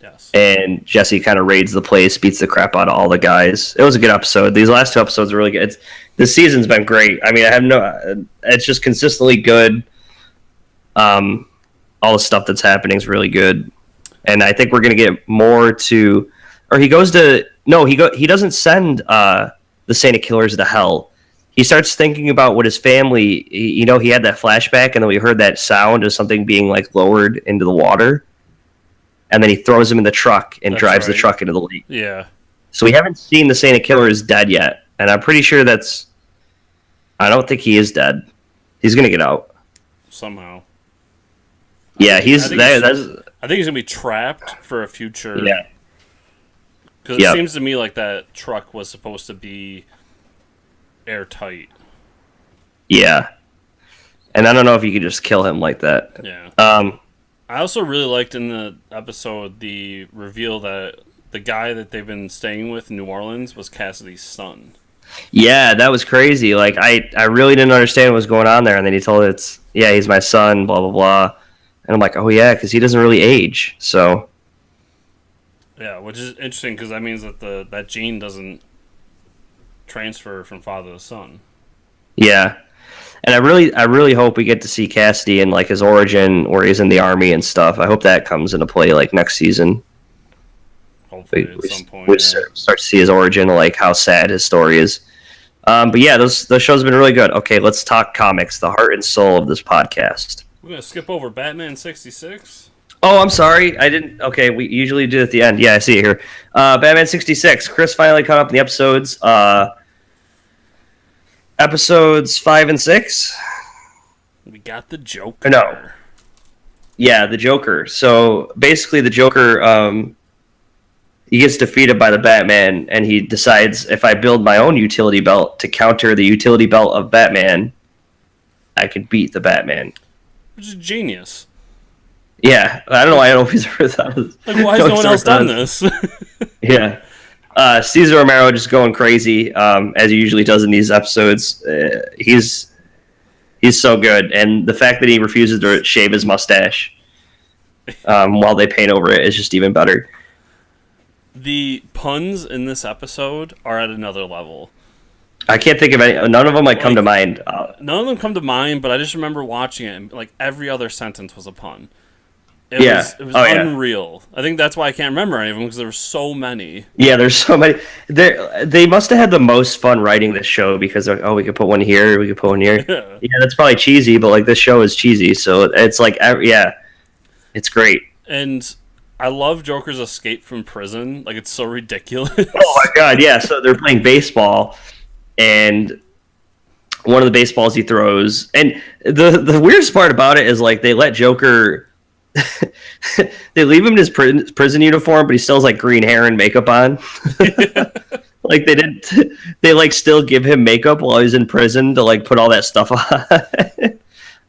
Yes. And Jesse kind of raids the place, beats the crap out of all the guys. It was a good episode. These last two episodes are really good. This season's been great. I mean, it's just consistently good. All the stuff that's happening is really good. And I think we're going to get more to... Or he goes to... No, he doesn't send the Saint of Killers to hell. He starts thinking about what his family... he had that flashback, and then we heard that sound of something being, like, lowered into the water. And then he throws him in the truck and drives the truck into the lake. Yeah. So we haven't seen the Saint of Killers dead yet. And I'm pretty sure that's... I don't think he is dead. He's going to get out. Somehow. Yeah, I think he's going to be trapped for a future... Yeah. Because it seems to me like that truck was supposed to be airtight. Yeah. And I don't know if you could just kill him like that. Yeah. I also really liked in the episode the reveal that the guy that they've been staying with in New Orleans was Cassidy's son. Yeah, that was crazy. Like, I really didn't understand what was going on there. And then he told it, he's my son, blah, blah, blah. And I'm like, oh, yeah, because he doesn't really age. So... Yeah, which is interesting because that means that that gene doesn't transfer from father to son. Yeah, and I really hope we get to see Cassidy in like his origin, where he's in the army and stuff. I hope that comes into play like next season. Hopefully, at some point we start to see his origin, like how sad his story is. But yeah, those shows have been really good. Okay, let's talk comics, the heart and soul of this podcast. We're gonna skip over Batman 66. Oh, I'm sorry. I didn't... Okay, we usually do it at the end. Yeah, I see it here. Batman 66. Chris finally caught up in the episodes. Episodes 5 and 6? We got the Joker. No. Yeah, the Joker. So, basically, the Joker... he gets defeated by the Batman, and he decides, if I build my own utility belt to counter the utility belt of Batman, I can beat the Batman. Which is genius. Yeah, I don't know. I don't know if he's ever thought of this. Like, why has no one else done this? Yeah. Cesar Romero just going crazy, as he usually does in these episodes. He's so good. And the fact that he refuses to shave his mustache while they paint over it is just even better. The puns in this episode are at another level. I can't think of any. None of them come to mind. None of them come to mind, but I just remember watching it, and like every other sentence was a pun. It was unreal. Yeah. I think that's why I can't remember any of them, because there were so many. Yeah, there's so many. They must have had the most fun writing this show, because they're like, oh, we could put one here, we could put one here. Yeah, that's probably cheesy, but like this show is cheesy, so it's like, it's great. And I love Joker's escape from prison. Like, it's so ridiculous. Oh my god, yeah. So they're playing baseball, and one of the baseballs he throws, and the weirdest part about it is like they let Joker. They leave him in his prison uniform, but he still has like green hair and makeup on. Like they like still give him makeup while he's in prison to like put all that stuff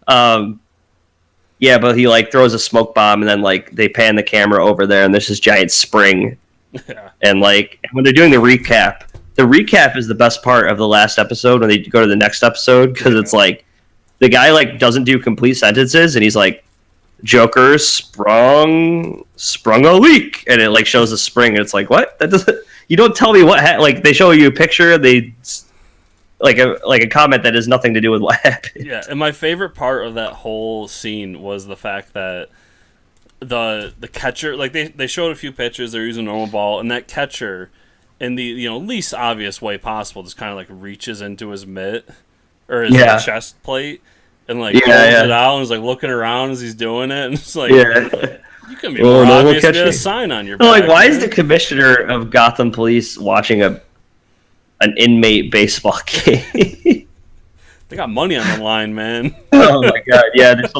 on. Yeah, but he like throws a smoke bomb, and then like they pan the camera over there, and there's this giant spring. Yeah. And like when they're doing the recap is the best part of the last episode when they go to the next episode, because it's like the guy like doesn't do complete sentences, and he's like, Joker sprung a leak, and it like shows a spring, and it's like, what? That doesn't. You don't tell me what like they show you a picture, they like a comment that has nothing to do with what happened. Yeah, and my favorite part of that whole scene was the fact that the catcher, like they showed a few pitches, they're using a normal ball, and that catcher, in the least obvious way possible, just kind of like reaches into his mitt or his chest plate and like pulls it out and is like looking around as he's doing it, and it's like you can be more obvious to get a sign on your back. Like, why is the commissioner of Gotham Police watching an inmate baseball game? They got money on the line, man. Oh my god, yeah. There's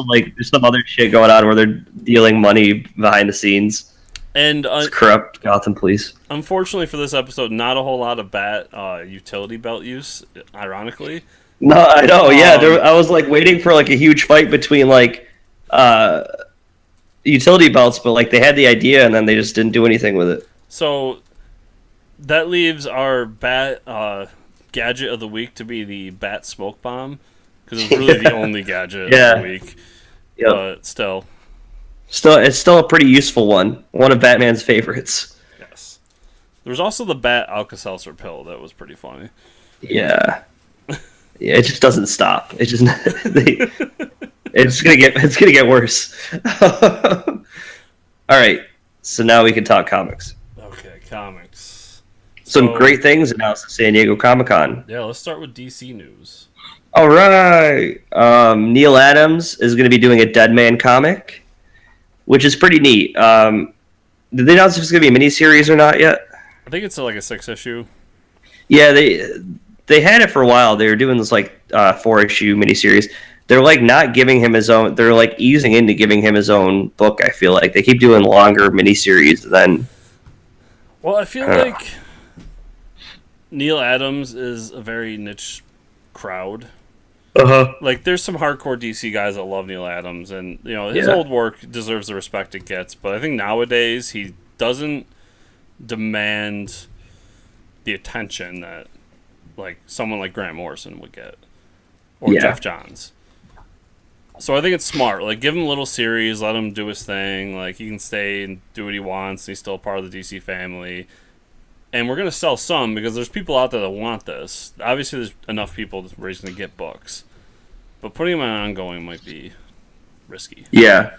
some other shit going on where they're dealing money behind the scenes. And it's corrupt Gotham Police. Unfortunately for this episode, not a whole lot of bat utility belt use. Ironically, no, I know. Yeah, I was like waiting for like a huge fight between like utility belts, but like they had the idea and then they just didn't do anything with it. So that leaves our bat gadget of the week to be the bat smoke bomb, because it's really the only gadget of the week. Yep. But still, it's still a pretty useful one. One of Batman's favorites. Yes. There was also the bat Alka-Seltzer pill that was pretty funny. Yeah. Yeah, it just doesn't stop. It just it's gonna get worse. All right, so now we can talk comics. Okay, comics. Some great things announced at San Diego Comic-Con. Yeah, let's start with DC news. All right, Neil Adams is going to be doing a Dead Man comic, which is pretty neat. Did they announce if it's going to be a miniseries or not yet? I think it's like a 6-issue. Yeah, they had it for a while. They were doing this like 4-issue miniseries. They're like not giving him his own. They're like easing into giving him his own book. I feel like they keep doing longer miniseries than. Well, I feel like Neil Adams is a very niche crowd. Like, there's some hardcore DC guys that love Neil Adams, and his old work deserves the respect it gets. But I think nowadays he doesn't demand the attention that like someone like Grant Morrison would get, or Jeff Johns. So I think it's smart. Like, give him a little series, let him do his thing. Like, he can stay and do what he wants. And he's still part of the DC family. And we're going to sell some because there's people out there that want this. Obviously, there's enough people where he's going to get books. But putting him on ongoing might be risky. Yeah.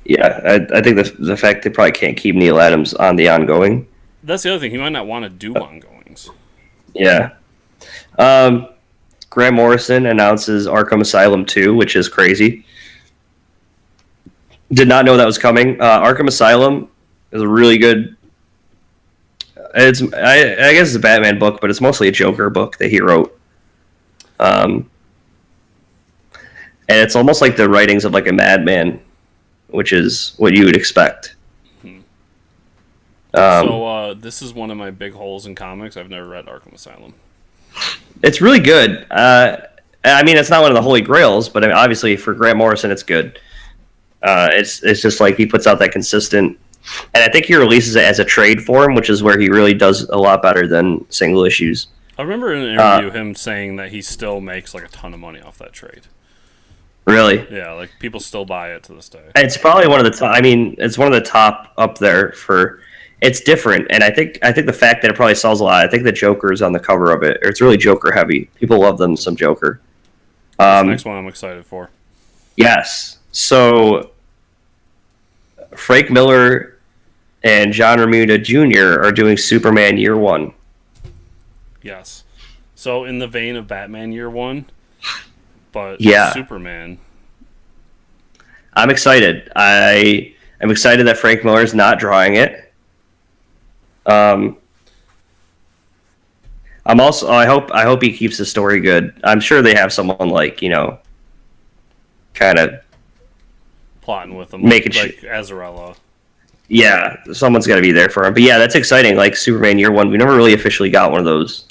Yeah, I think the fact they probably can't keep Neil Adams on the ongoing. That's the other thing. He might not want to do ongoings. Yeah. Grant Morrison announces Arkham Asylum 2, which is crazy. Did not know that was coming. Arkham Asylum is a really good. I guess it's a Batman book, but it's mostly a Joker book that he wrote. And it's almost like the writings of like a madman, which is what you would expect. So this is one of my big holes in comics. I've never read Arkham Asylum. It's really good. I mean, it's not one of the holy grails, but I mean, obviously for Grant Morrison, it's good. It's just like he puts out that consistent, and I think he releases it as a trade form, which is where he really does a lot better than single issues. I remember in an interview him saying that he still makes like a ton of money off that trade. Really? Yeah, like people still buy it to this day. It's probably one of the top. I mean, it's one of the top up there for. It's different, and I think the fact that it probably sells a lot. I think the Joker is on the cover of it. It's really Joker heavy. People love them some Joker. That's the next one I'm excited for. Yes. So Frank Miller and John Romita Jr. are doing Superman Year One. Yes. So in the vein of Batman Year One, but Superman. I'm excited. I'm excited that Frank Miller's not drawing it. I'm also. I hope he keeps the story good. I'm sure they have someone like kind of plotting with him, making like Azarella. Yeah, someone's got to be there for him. But yeah, that's exciting. Like Superman Year One, we never really officially got one of those.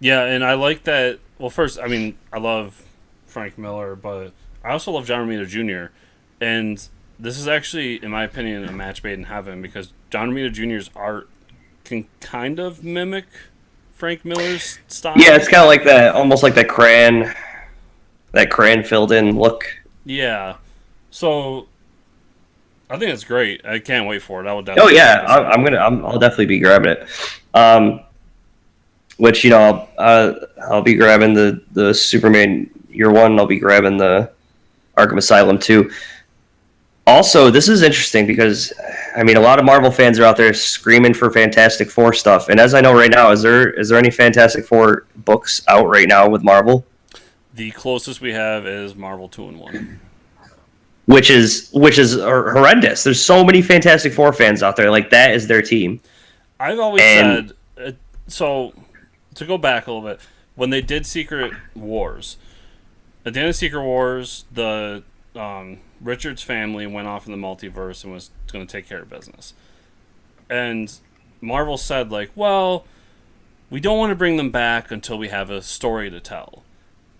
Yeah, and I like that. Well, first, I mean, I love Frank Miller, but I also love John Romita Jr. And this is actually, in my opinion, a match made in heaven because John Romita Jr.'s art can kind of mimic Frank Miller's style. Yeah, it's kind of like that, almost like that crayon filled in look. Yeah. So I think it's great. I can't wait for it. I will Oh definitely. yeah, I'll definitely be grabbing it. Which I'll be grabbing the Superman Year One. I'll be grabbing the Arkham Asylum too. Also, this is interesting because I mean a lot of Marvel fans are out there screaming for Fantastic Four stuff, and as I know right now, is there any Fantastic Four books out right now with Marvel? The closest we have is Marvel 2-in-1. Which is horrendous. There's so many Fantastic Four fans out there. Like that is their team. I've always And said so. To go back a little bit, when they did Secret Wars, at the end of Secret Wars, the Richards family went off in the multiverse and was going to take care of business. And Marvel said, like, well, we don't want to bring them back until we have a story to tell.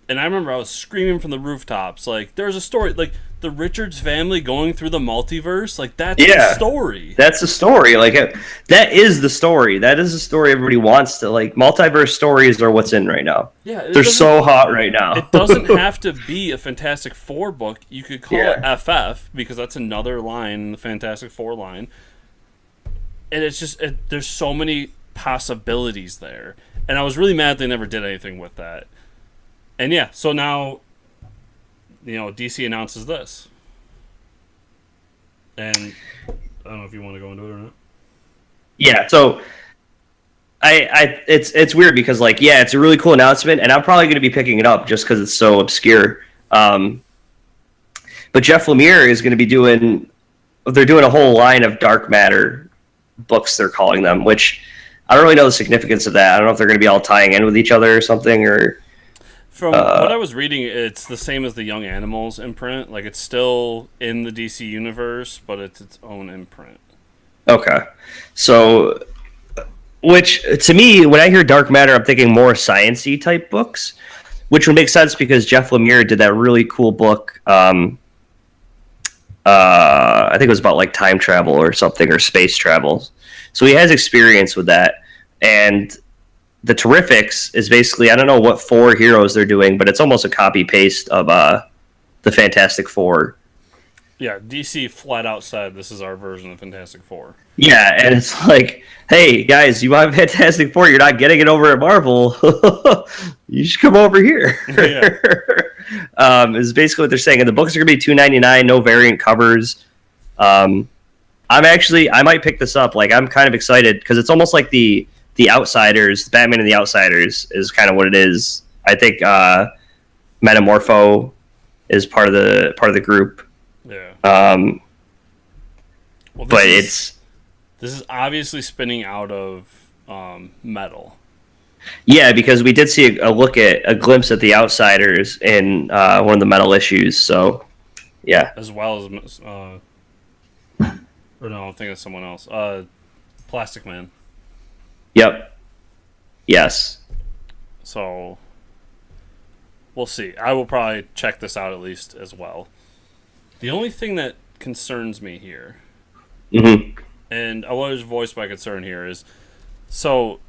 And I remember I was screaming from the rooftops, like, there's a story, like, the Richards family going through the multiverse, like, that's the story. That's the story. Like, that is the story. That is the story everybody wants to, like, multiverse stories are what's in right now. Yeah, they're so hot right now. It doesn't have to be a Fantastic Four book. You could call it FF, because that's another line in the Fantastic Four line. And it's just, there's so many possibilities there. And I was really mad they never did anything with that. And yeah, so now, DC announces this. And I don't know if you want to go into it or not. Yeah, so it's weird because like it's a really cool announcement, and I'm probably going to be picking it up just because it's so obscure. But Jeff Lemire is going to be doing a whole line of dark matter books, they're calling them, which I don't really know the significance of that. I don't know if they're going to be all tying in with each other or something, or from what I was reading, it's the same as the Young Animals imprint. Like, it's still in the DC universe, but it's its own imprint. Okay. So, which, to me, when I hear dark matter, I'm thinking more science-y type books, which would make sense because Jeff Lemire did that really cool book, I think it was about, like, time travel or something, or space travel. So he has experience with that, and the Terrifics is basically, I don't know what four heroes they're doing, but it's almost a copy-paste of the Fantastic Four. Yeah, DC flat out said this is our version of Fantastic Four. Yeah, and it's like, hey, guys, you want Fantastic Four, you're not getting it over at Marvel. You should come over here. Is basically what they're saying. And the books are going to be $2.99, no variant covers. I might pick this up. Like, I'm kind of excited because it's almost like the Outsiders, Batman and the Outsiders is kind of what it is. I think Metamorpho is part of the group. Yeah. Well, but this is obviously spinning out of Metal. Yeah, because we did see a glimpse at the Outsiders in one of the Metal issues. So, yeah. As well as or no, I'm thinking of someone else. Plastic Man. Yep. Yes. So we'll see. I will probably check this out at least as well. The only thing that concerns me here, and I want to voice my concern here, is so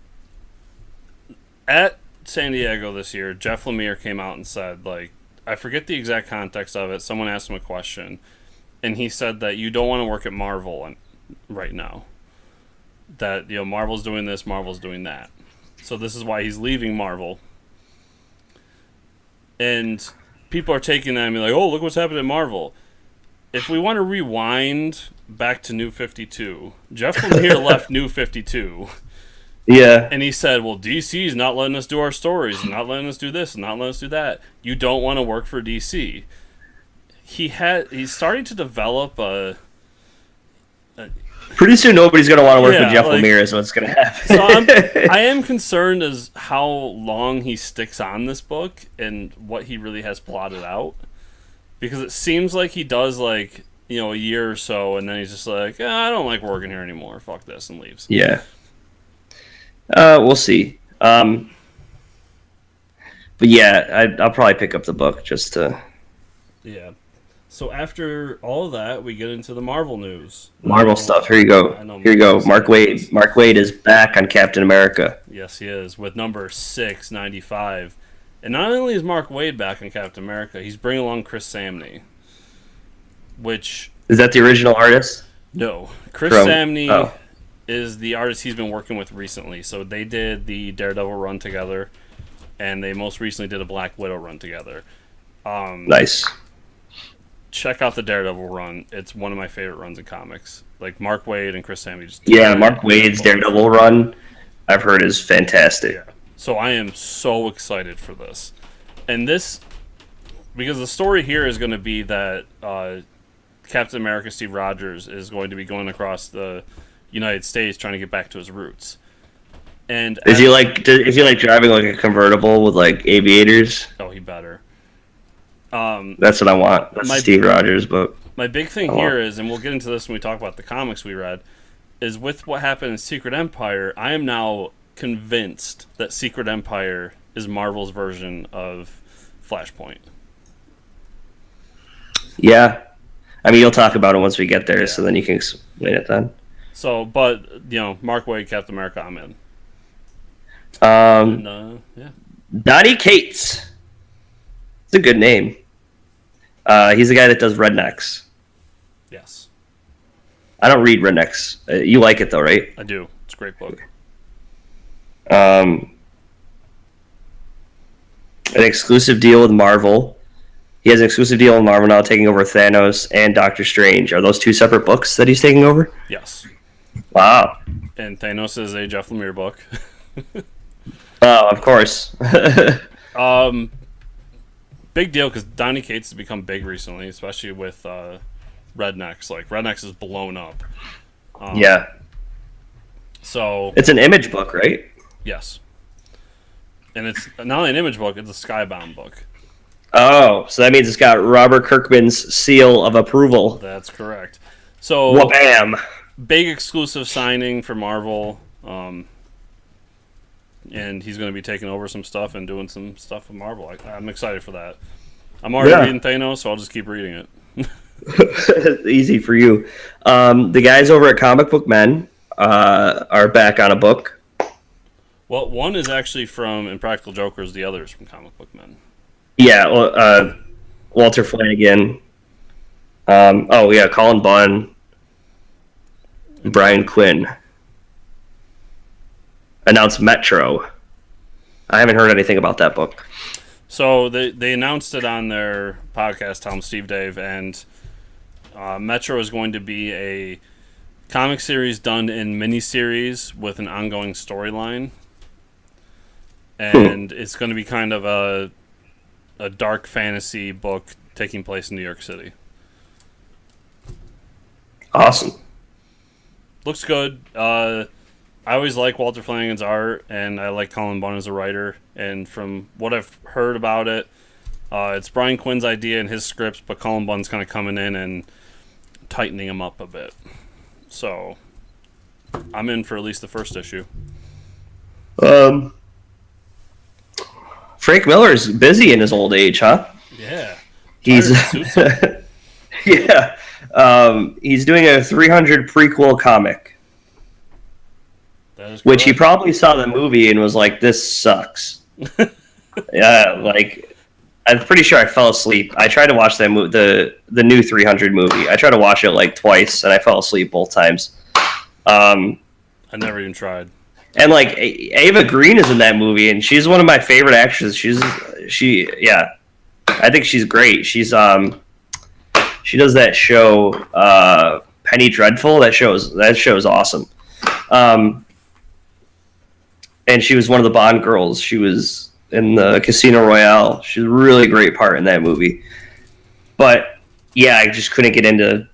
at San Diego this year, Jeff Lemire came out and said, like, I forget the exact context of it. Someone asked him a question, and he said that you don't want to work at Marvel right now. That, Marvel's doing this, Marvel's doing that. So this is why he's leaving Marvel. And people are taking that and be like, oh, look what's happened at Marvel. If we want to rewind back to New 52, Jeff Lemire left New 52. Yeah. And he said, well, DC's not letting us do our stories, not letting us do this, not letting us do that. You don't want to work for DC. He's starting to develop a pretty soon nobody's going to want to work with Jeff Lemire is what's going to happen. So I am concerned as how long he sticks on this book and what he really has plotted out. Because it seems like he does, like, a year or so, and then he's just like, I don't like working here anymore. Fuck this, and leaves. Yeah. We'll see. But yeah, I'll probably pick up the book just to... Yeah. So after all of that, we get into the Marvel news. Marvel stuff. Here you go. Here you go. Mark Waid. Mark Waid is back on Captain America. Yes, he is, with number 695. And not only is Mark Waid back on Captain America, he's bringing along Chris Samney, which Is that the original artist? No, Chris From Samney oh, is the artist he's been working with recently. So they did the Daredevil run together, and they most recently did a Black Widow run together. nice. Check out the Daredevil run. It's one of my favorite runs in comics. Like Mark Waid and Chris Samney just Yeah, Mark Waid's Daredevil run, I've heard is fantastic. Yeah. So I am so excited for this. And this, because the story here is going to be that Captain America Steve Rogers is going to be going across the United States trying to get back to his roots. And Is he like driving like a convertible with like aviators? Oh, he better. That's what I want. That's Steve Rogers, but my big thing here is, and we'll get into this when we talk about the comics we read, is with what happened in Secret Empire, I am now convinced that Secret Empire is Marvel's version of Flashpoint. yeah. I mean, you'll talk about it once we get there, so then you can explain it then. So, but, Mark Waid, Captain America, I'm in. Yeah. Donnie Cates. It's a good name. He's the guy that does Rednecks. Yes. I don't read Rednecks. You like it though, right? I do. It's a great book. An exclusive deal with Marvel. He has an exclusive deal with Marvel now, taking over Thanos and Doctor Strange. Are those two separate books that he's taking over? Yes. Wow. And Thanos is a Jeff Lemire book. Oh, of course. Big deal because Donnie Cates has become big recently, especially with Rednecks. Like, Rednecks is blown up. Yeah. So it's an Image book, right? Yes. And it's not only an Image book, it's a Skybound book. Oh, so that means it's got Robert Kirkman's seal of approval. That's correct. So, Wha-bam! Big exclusive signing for Marvel. And he's going to be taking over some stuff and doing some stuff with Marvel. I'm excited for that. I'm already reading Thanos, so I'll just keep reading it. Easy for you. The guys over at Comic Book Men are back on a book. Well, one is actually from Impractical Jokers, the other is from Comic Book Men. Yeah, Walter Flanagan. Colin Bunn. Brian Quinn. Announced Metro. I haven't heard anything about that book. So they announced it on their podcast, Tom, Steve, Dave, and Metro is going to be a comic series done in miniseries with an ongoing storyline. And it's going to be kind of a dark fantasy book taking place in New York City. Awesome. Looks good. I always like Walter Flanagan's art, and I like Colin Bunn as a writer. And from what I've heard about it, it's Brian Quinn's idea and his scripts, but Colin Bunn's kind of coming in and tightening them up a bit. So I'm in for at least the first issue. Frank Miller's busy in his old age, huh? Yeah. He's yeah. He's doing a 300 prequel comic. Which he probably saw the movie and was like, "This sucks." Yeah, like I'm pretty sure I fell asleep. I tried to watch that the new 300 movie. I tried to watch it like twice, and I fell asleep both times. I never even tried. And like Ava Green is in that movie, and she's one of my favorite actresses. I think she's great. She does that show Penny Dreadful. That show is awesome. And she was one of the Bond girls. She was in the Casino Royale. She's a really great part in that movie. But yeah, I just couldn't get into.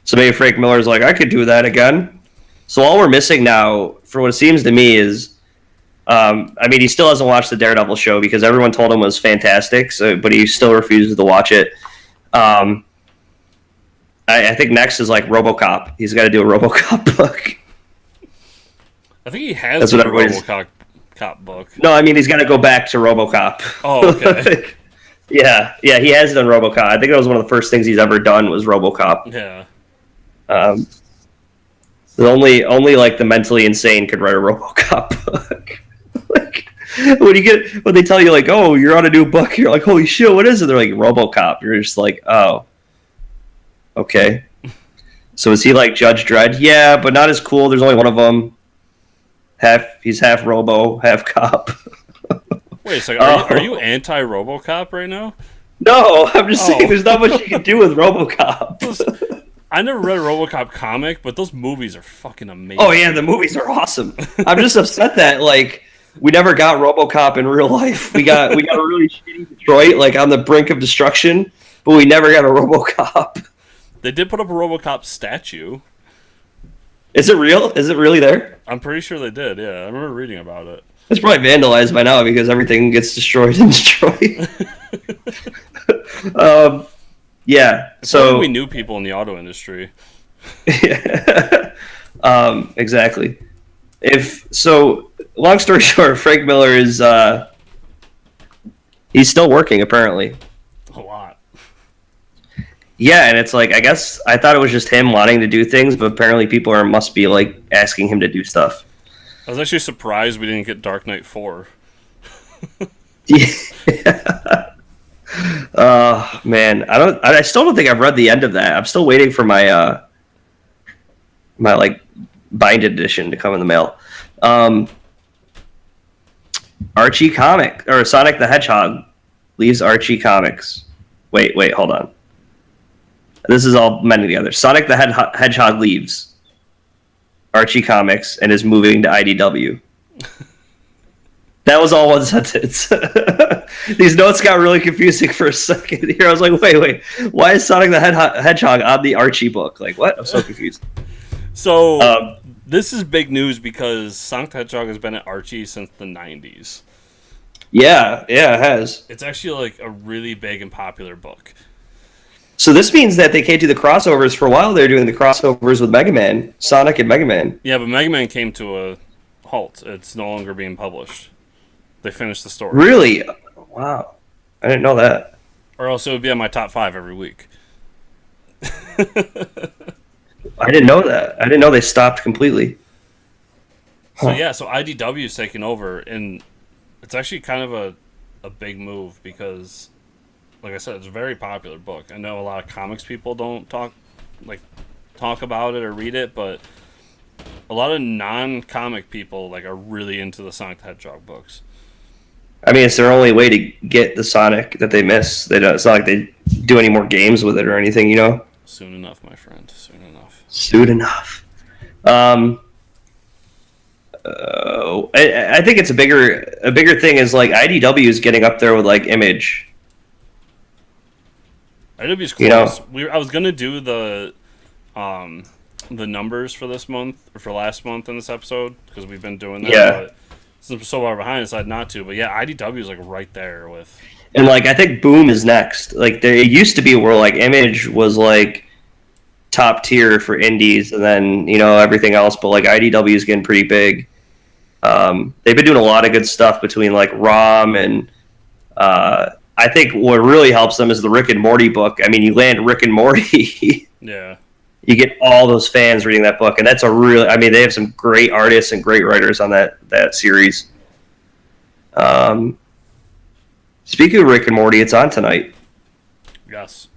So maybe Frank Miller's like, I could do that again. So all we're missing now, for what it seems to me, is, he still hasn't watched the Daredevil show because everyone told him it was fantastic. But he still refuses to watch it. I think next is like RoboCop. He's got to do a RoboCop book. I think he has a RoboCop book. No, he's got to go back to RoboCop. Oh, okay. yeah, he has done RoboCop. I think that was one of the first things he's ever done was RoboCop. Yeah. Only like the mentally insane could write a RoboCop book. when they tell you like, oh, you're on a new book, you're like, holy shit, what is it? They're like RoboCop. You're just like, oh, okay. So is he like Judge Dredd? Yeah, but not as cool. There's only one of them. He's half Robo, half cop. Wait a second. Are you anti RoboCop right now? No, I'm just saying there's not much you can do with RoboCop. I never read a RoboCop comic, but those movies are fucking amazing. Oh yeah, the movies are awesome. I'm just upset that like we never got RoboCop in real life. We got a really shitty Detroit, like on the brink of destruction, but we never got a RoboCop. They did put up a RoboCop statue. Is it real? Is it really there? I'm pretty sure they did. Yeah, I remember reading about it. It's probably vandalized by now because everything gets destroyed in Detroit. Yeah. So we knew people in the auto industry. Yeah. Exactly. Long story short, Frank Miller is he's still working apparently. A lot. Yeah, and it's like I guess I thought it was just him wanting to do things, but apparently people must be like asking him to do stuff. I was actually surprised we didn't get Dark Knight 4. Yeah. Man, I still don't think I've read the end of that. I'm still waiting for my my like bind edition to come in the mail. Archie comic or Sonic the Hedgehog leaves Archie Comics. Wait, hold on. This is all meant together. Sonic the Hedgehog leaves Archie Comics and is moving to IDW. That was all one sentence. These notes got really confusing for a second here. I was like, wait. Why is Sonic the Hedgehog on the Archie book? Like, what? I'm so confused. So, this is big news because Sonic the Hedgehog has been at Archie since the 90s. Yeah, it has. It's actually like a really big and popular book. So this means that they can't do the crossovers. For a while they're doing the crossovers with Mega Man, Sonic and Mega Man. Yeah, but Mega Man came to a halt. It's no longer being published. They finished the story. Really? Wow. I didn't know that. Or else it would be on my top 5 every week. I didn't know that. I didn't know they stopped completely. So yeah, so IDW is taking over, and it's actually kind of a big move because, like I said, it's a very popular book. I know a lot of comics people don't talk about it or read it, but a lot of non-comic people are really into the Sonic the Hedgehog books. I mean, it's their only way to get the Sonic that they miss. They don't. It's not like they do any more games with it or anything, you know. Soon enough, my friend. Soon enough. Soon enough. I think it's a bigger thing is like IDW is getting up there with like Image. IDW is close. You know? I was gonna do the numbers for this month or for last month in this episode because we've been doing that. Yeah. But since we're so far behind, I decided not to. But yeah, IDW is right there with. And like I think Boom is next. Like it used to be where like Image was like top tier for indies, and then everything else. But like IDW is getting pretty big. They've been doing a lot of good stuff between like ROM and I think what really helps them is the Rick and Morty book. I mean, you land Rick and Morty. Yeah. You get all those fans reading that book, and that's they have some great artists and great writers on that series. Speaking of Rick and Morty, it's on tonight. Yes.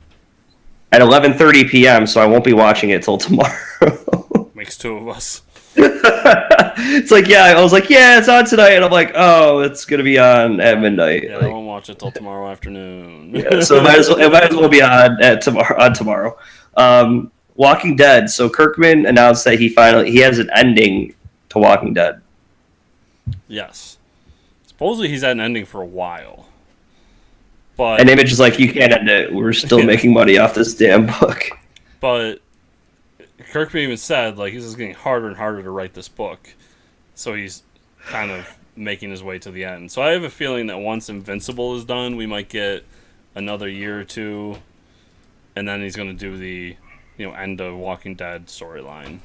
At 11:30 p.m., so I won't be watching it till tomorrow. Makes 2 of us. It's like, yeah, I was like, yeah, it's on tonight, and I'm like, oh, it's gonna be on at midnight. Yeah, I won't watch it till tomorrow afternoon. Yeah, so it might as well be on tomorrow. Walking Dead. So Kirkman announced that he has an ending to Walking Dead. Yes. Supposedly he's had an ending for a while. But and Image is like, you can't end it. We're still making money off this damn book. But Kirkman even said he's just getting harder and harder to write this book. So he's kind of making his way to the end. So I have a feeling that once Invincible is done, we might get another year or two, and then he's going to do the end of Walking Dead storyline.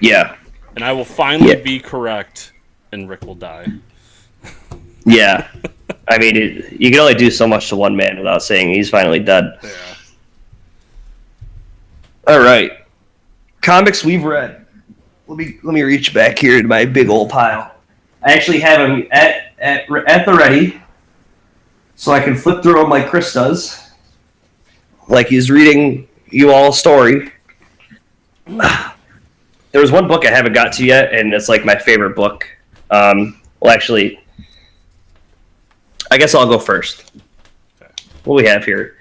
Yeah. And I will finally be correct, and Rick will die. Yeah. I mean, you can only do so much to one man without saying he's finally dead. Yeah. All right. Comics we've read. Let me reach back here to my big old pile. I actually have them at the ready, so I can flip through them like Chris does, like he's reading you all a story. There was one book I haven't got to yet, and it's like my favorite book. Well, actually, I guess I'll go first. Okay. What we have here,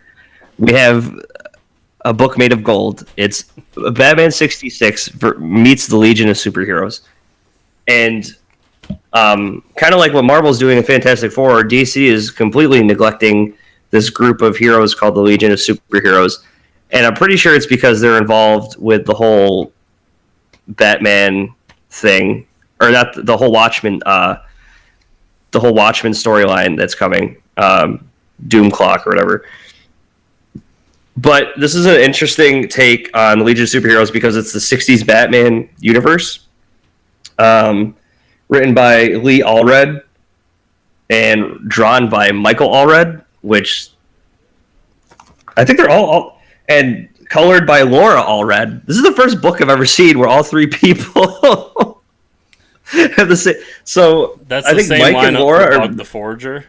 we have a book made of gold. It's Batman 66 meets the Legion of Superheroes, and kind of like what Marvel's doing in Fantastic Four, DC is completely neglecting this group of heroes called the Legion of Superheroes, and I'm pretty sure it's because they're involved with the whole Batman thing, or not the whole Watchmen, storyline that's coming, Doom Clock or whatever. But this is an interesting take on the Legion of Superheroes because it's the 60s Batman universe, written by Lee Allred and drawn by Michael Allred, which I think they're all and colored by Laura Allred. This is the first book I've ever seen where all three people have the same. So that's I the think same Mike lineup and Laura for are. Bug the Forger.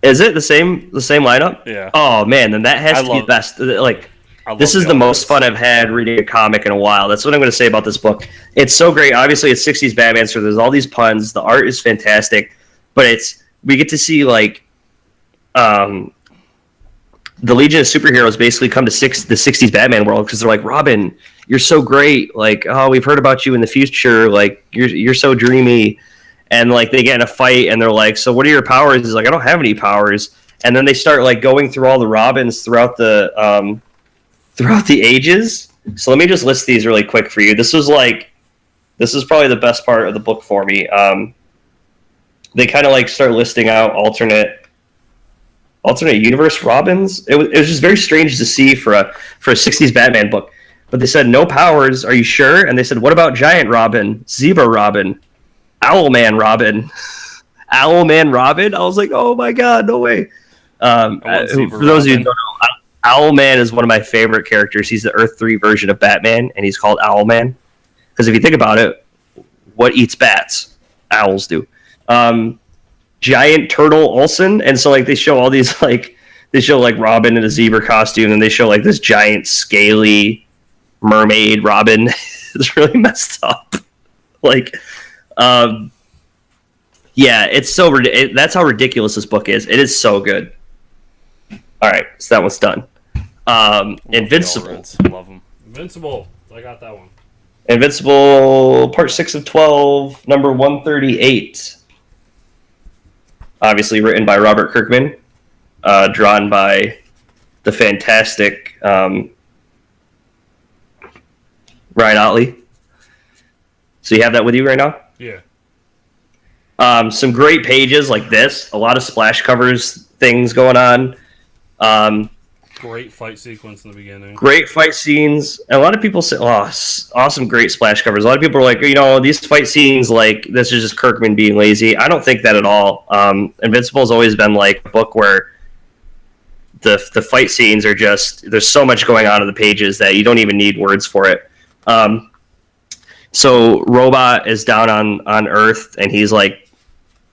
Is it the same lineup? Yeah. Oh man, then that has to be the best. Like, this is the most fun I've had reading a comic in a while. That's what I'm going to say about this book. It's so great. Obviously, it's 60s Batman, so there's all these puns. The art is fantastic, but we get to see like the Legion of Superheroes basically come to the 60s Batman world because they're like, Robin, you're so great. Like, oh, we've heard about you in the future. Like, you're so dreamy. And like they get in a fight, and they're like, "So what are your powers?" He's like, "I don't have any powers." And then they start like going through all the Robins throughout the ages. So let me just list these really quick for you. This is probably the best part of the book for me. They kind of like start listing out alternate universe Robins. It was just very strange to see for a 60s Batman book. But they said no powers. Are you sure? And they said, "What about Giant Robin, Zebra Robin, Owlman Robin?" Owlman Robin? I was like, oh my god, no way. For those of you who don't know, Owlman is one of my favorite characters. He's the Earth 3 version of Batman, and he's called Owlman. Because if you think about it, what eats bats? Owls do. Giant Turtle Olsen, and so like they show all these like Robin in a zebra costume, and they show like this giant scaly mermaid Robin. It's really messed up. Like, yeah, it's so that's how ridiculous this book is. It is so good. All right, so that one's done. Invincible. Love them. Invincible. I got that one. Invincible, part 6 of 12, number 138. Obviously written by Robert Kirkman, drawn by the fantastic Ryan Otley. So you have that with you right now? Yeah. Some great pages like this. A lot of splash covers things going on. Great fight sequence in the beginning. Great fight scenes. And a lot of people say, "Oh, awesome, great splash covers." A lot of people are like, these fight scenes, like, this is just Kirkman being lazy. I don't think that at all. Invincible has always been like a book where the fight scenes are just, there's so much going on in the pages that you don't even need words for it. So Robot is down on Earth, and he's like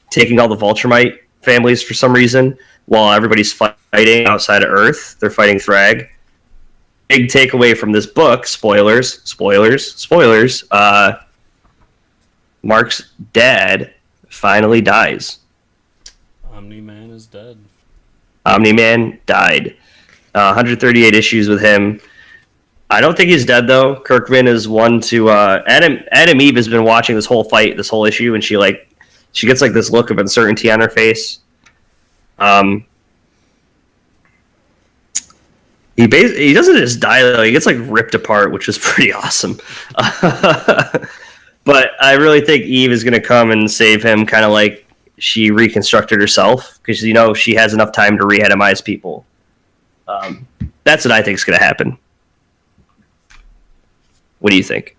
taking all the Vulturemite families for some reason, while everybody's fighting outside of Earth. They're fighting Thrag. Big takeaway from this book, spoilers. Mark's dad finally dies. Omni-Man is dead. Omni-Man died. 138 issues with him. I don't think he's dead, though. Kirkman is one to... Adam Eve has been watching this whole fight, this whole issue, and she gets like this look of uncertainty on her face. He doesn't just die, though. He gets like ripped apart, which is pretty awesome. But I really think Eve is going to come and save him, kind of like she reconstructed herself, because she has enough time to re-atomize people. That's what I think is going to happen. What do you think?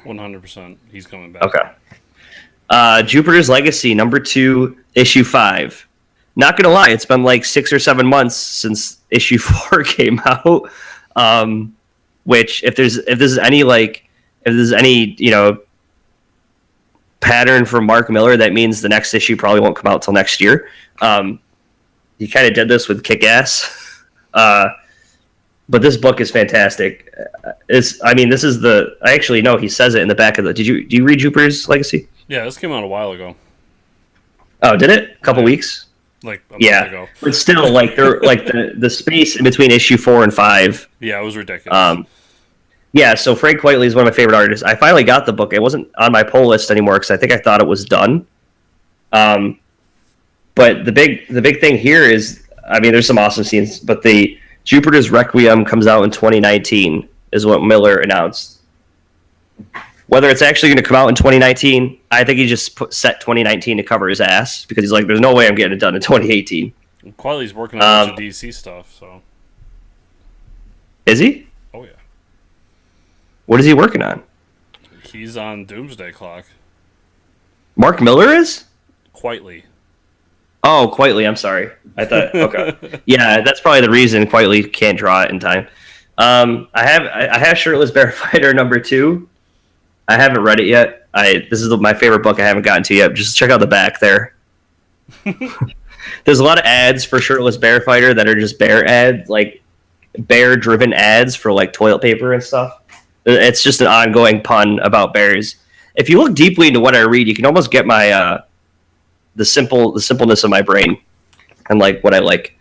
100%. He's coming back. Okay. Jupiter's Legacy, number 2, issue 5. Not gonna lie, it's been like 6 or 7 months since issue 4 came out. Which, if there's any pattern from Mark Miller, that means the next issue probably won't come out till next year. He kind of did this with Kick-Ass. But this book is fantastic. This is the... I actually know he says it in the back of the... Do you read Jupiter's Legacy? Yeah, this came out a while ago. Oh, did it? A couple weeks? Like a month ago. But still, like they're like the space in between issue 4 and 5. Yeah, it was ridiculous. Yeah, so Frank Quitely is one of my favorite artists. I finally got the book. It wasn't on my pull list anymore because I think I thought it was done. But the big thing here is, there's some awesome scenes, but the Jupiter's Requiem comes out in 2019 is what Miller announced. Whether it's actually going to come out in 2019, I think he just set 2019 to cover his ass because he's like, there's no way I'm getting it done in 2018. Quiley's working on a bunch of DC stuff, so. Is he? Oh, yeah. What is he working on? He's on Doomsday Clock. Mark Miller is? Quitely. Oh, Quitely, I'm sorry. I thought, okay. Yeah, that's probably the reason Quitely can't draw it in time. I have Shirtless Bear Fighter #2. I haven't read it yet. This is my favorite book I haven't gotten to yet. Just check out the back there. There's a lot of ads for Shirtless Bear Fighter that are just bear ads, like bear-driven ads for like toilet paper and stuff. It's just an ongoing pun about bears. If you look deeply into what I read, you can almost get my the simpleness of my brain and like what I like.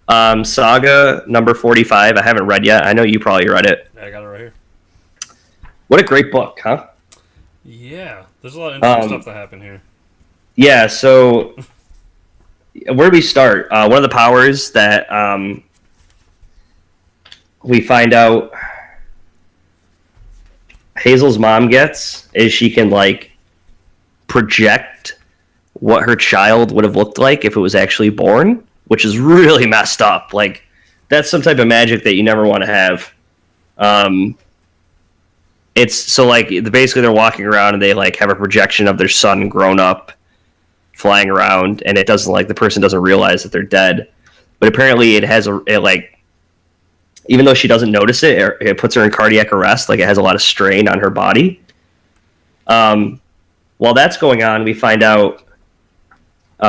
Saga #45. I haven't read yet. I know you probably read it. Yeah, I got it right here. What a great book, huh? Yeah, there's a lot of interesting stuff that happened here. Yeah, so where do we start? One of the powers that we find out Hazel's mom gets is she can like project what her child would have looked like if it was actually born, which is really messed up. Like that's some type of magic that you never want to have. It's so like basically they're walking around and they like have a projection of their son grown up flying around, and it doesn't like the person doesn't realize that they're dead, but apparently it has even though she doesn't notice it, it puts her in cardiac arrest. Like it has a lot of strain on her body. While that's going on, we find out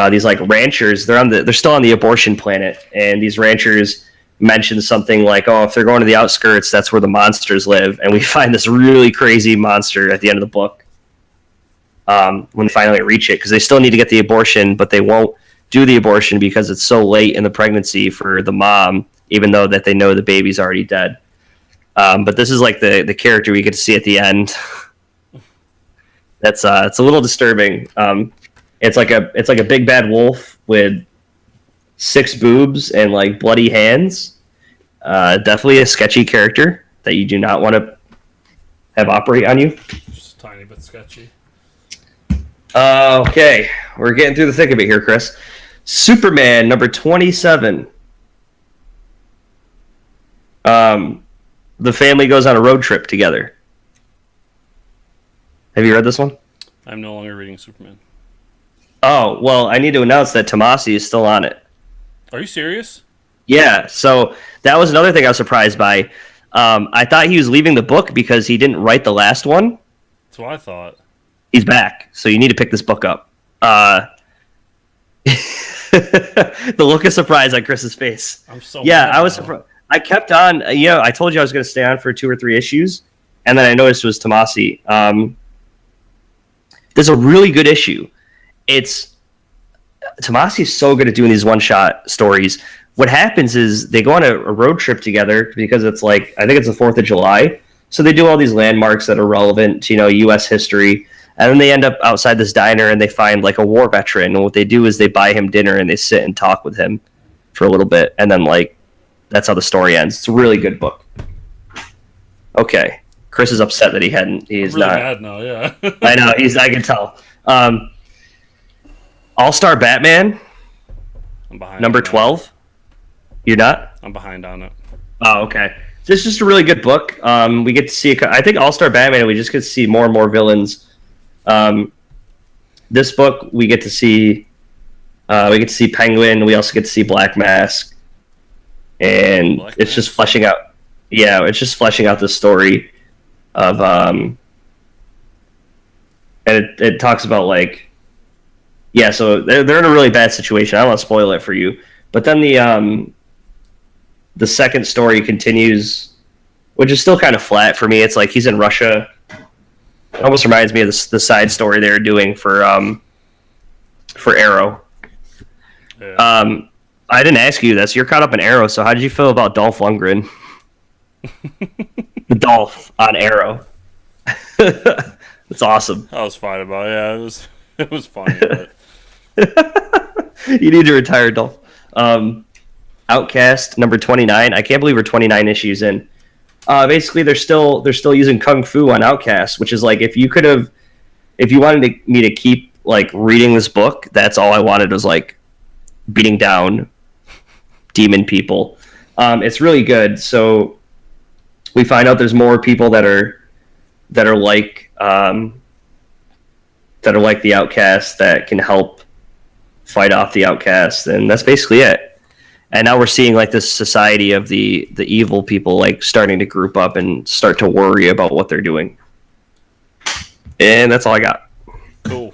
these like ranchers, they're still on the abortion planet, and these ranchers mention something like, oh, if they're going to the outskirts, that's where the monsters live. And we find this really crazy monster at the end of the book when they finally reach it, because they still need to get the abortion, but they won't do the abortion because it's so late in the pregnancy for the mom, even though that they know the baby's already dead. But this is like the character we get to see at the end. That's it's a little disturbing. It's like a big bad wolf with 6 boobs and like bloody hands. Definitely a sketchy character that you do not want to have operate on you. Just a tiny bit sketchy. Okay, we're getting through the thick of it here, Chris. Superman #27. The family goes on a road trip together. Have you read this one? I'm no longer reading Superman. Oh, well, I need to announce that Tomasi is still on it. Are you serious? Yeah, so that was another thing I was surprised by. I thought he was leaving the book because he didn't write the last one. That's what I thought. He's back, so you need to pick this book up. The look of surprise on Chris's face. I'm so yeah, mad I was now. surprised. I kept on. I told you I was going to stay on for 2 or 3 issues, and then I noticed it was Tomasi. There's a really good issue. Tomasi is so good at doing these one-shot stories. What happens is they go on a road trip together because it's like, I think it's the 4th of July. So they do all these landmarks that are relevant to, U.S. history. And then they end up outside this diner and they find like a war veteran. And what they do is they buy him dinner and they sit and talk with him for a little bit. And then like, that's how the story ends. It's a really good book. Okay. Chris is upset that he's I'm really not. mad now, yeah. I know, I can tell. All-Star Batman, I'm behind. number on that. 12. You're not? I'm behind on it. Oh, okay. This is just a really good book. We get to see, I think All-Star Batman, we just get to see more and more villains. This book, we get to see Penguin. We also get to see Black Mask. And Black it's Mask? just fleshing out. Yeah, it's just fleshing out the story of and it talks about like, yeah, so they're in a really bad situation. I don't want to spoil it for you, but then the second story continues, which is still kind of flat for me. It's like he's in Russia. It almost reminds me of the side story they were doing for Arrow. Yeah. I didn't ask you this. You're caught up in Arrow, so how did you feel about Dolph Lundgren? The Dolph on Arrow. It's awesome. I was fine about it. Yeah, it was funny. But... You need to retire, Dolph. Outcast number 29. I can't believe we're 29 issues in. Basically, they're still using kung fu on Outcast, which is like if you wanted me to keep like reading this book, that's all I wanted was like beating down demon people. It's really good. So we find out there's more people that are like the Outcast that can help fight off the Outcast, and that's basically it. And now we're seeing like this society of the evil people like starting to group up and start to worry about what they're doing. And that's all I got. Cool.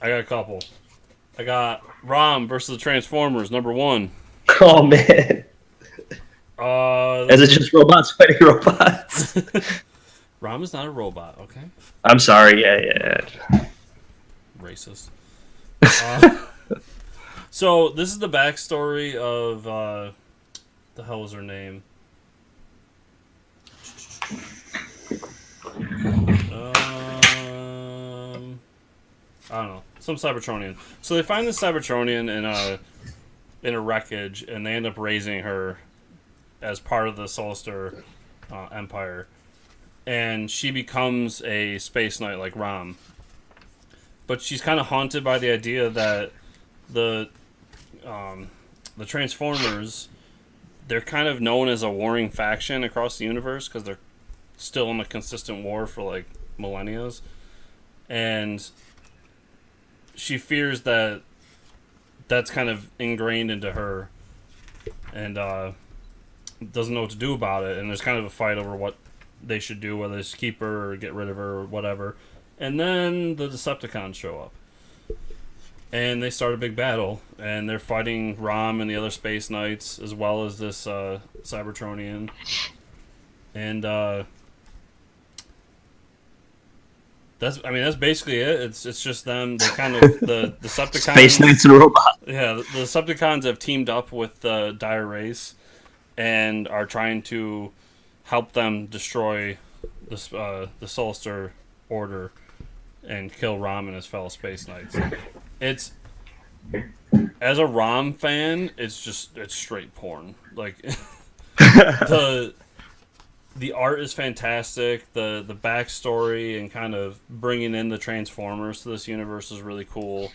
I got a couple. I got Rom versus the Transformers, number 1. Oh man. Is it just robots fighting robots? Rom is not a robot, okay? I'm sorry, yeah. Racist. So this is the backstory of the hell was her name? I don't know, some Cybertronian. So they find this Cybertronian in a wreckage, and they end up raising her as part of the Solstar Empire, and she becomes a space knight like Rom. But she's kind of haunted by the idea that the Transformers, they're kind of known as a warring faction across the universe because they're still in a consistent war for like millennia, and she fears that that's kind of ingrained into her, and doesn't know what to do about it. And there's kind of a fight over what they should do, whether it's keep her or get rid of her or whatever. And then the Decepticons show up. And they start a big battle. And they're fighting Rom and the other Space Knights, as well as this Cybertronian. And that's basically it. It's just them. They kind of the Decepticons. Space Knights and robots. Yeah, the Decepticons have teamed up with the Dire Race and are trying to help them destroy the Solstar Order and kill Rom and his fellow Space Knights. It's, as a Rom fan, it's straight porn. Like the art is fantastic. The backstory and kind of bringing in the Transformers to this universe is really cool.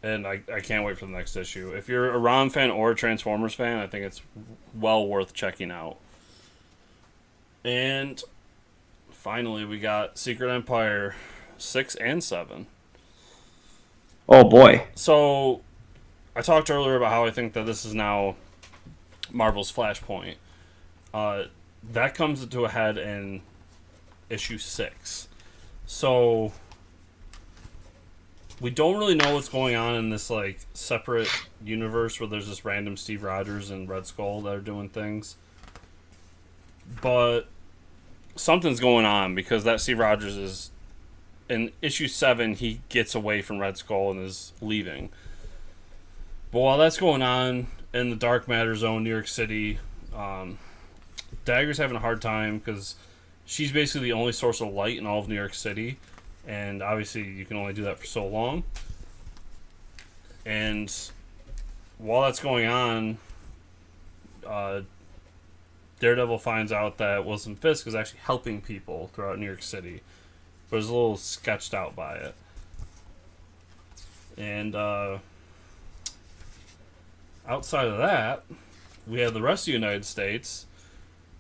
And I can't wait for the next issue. If you're a Rom fan or a Transformers fan, I think it's well worth checking out. And finally, we got Secret Empire 6 and 7. Oh boy. So, I talked earlier about how I think that this is now Marvel's Flashpoint. That comes to a head in issue 6. So, we don't really know what's going on in this like separate universe where there's this random Steve Rogers and Red Skull that are doing things. But something's going on because that Steve Rogers is in issue 7. He gets away from Red Skull and is leaving. But while that's going on in the Dark Matter Zone, New York City, Dagger's having a hard time because she's basically the only source of light in all of New York City. And obviously you can only do that for so long. And while that's going on, Daredevil finds out that Wilson Fisk is actually helping people throughout New York City, but is a little sketched out by it. And outside of that, we have the rest of the United States.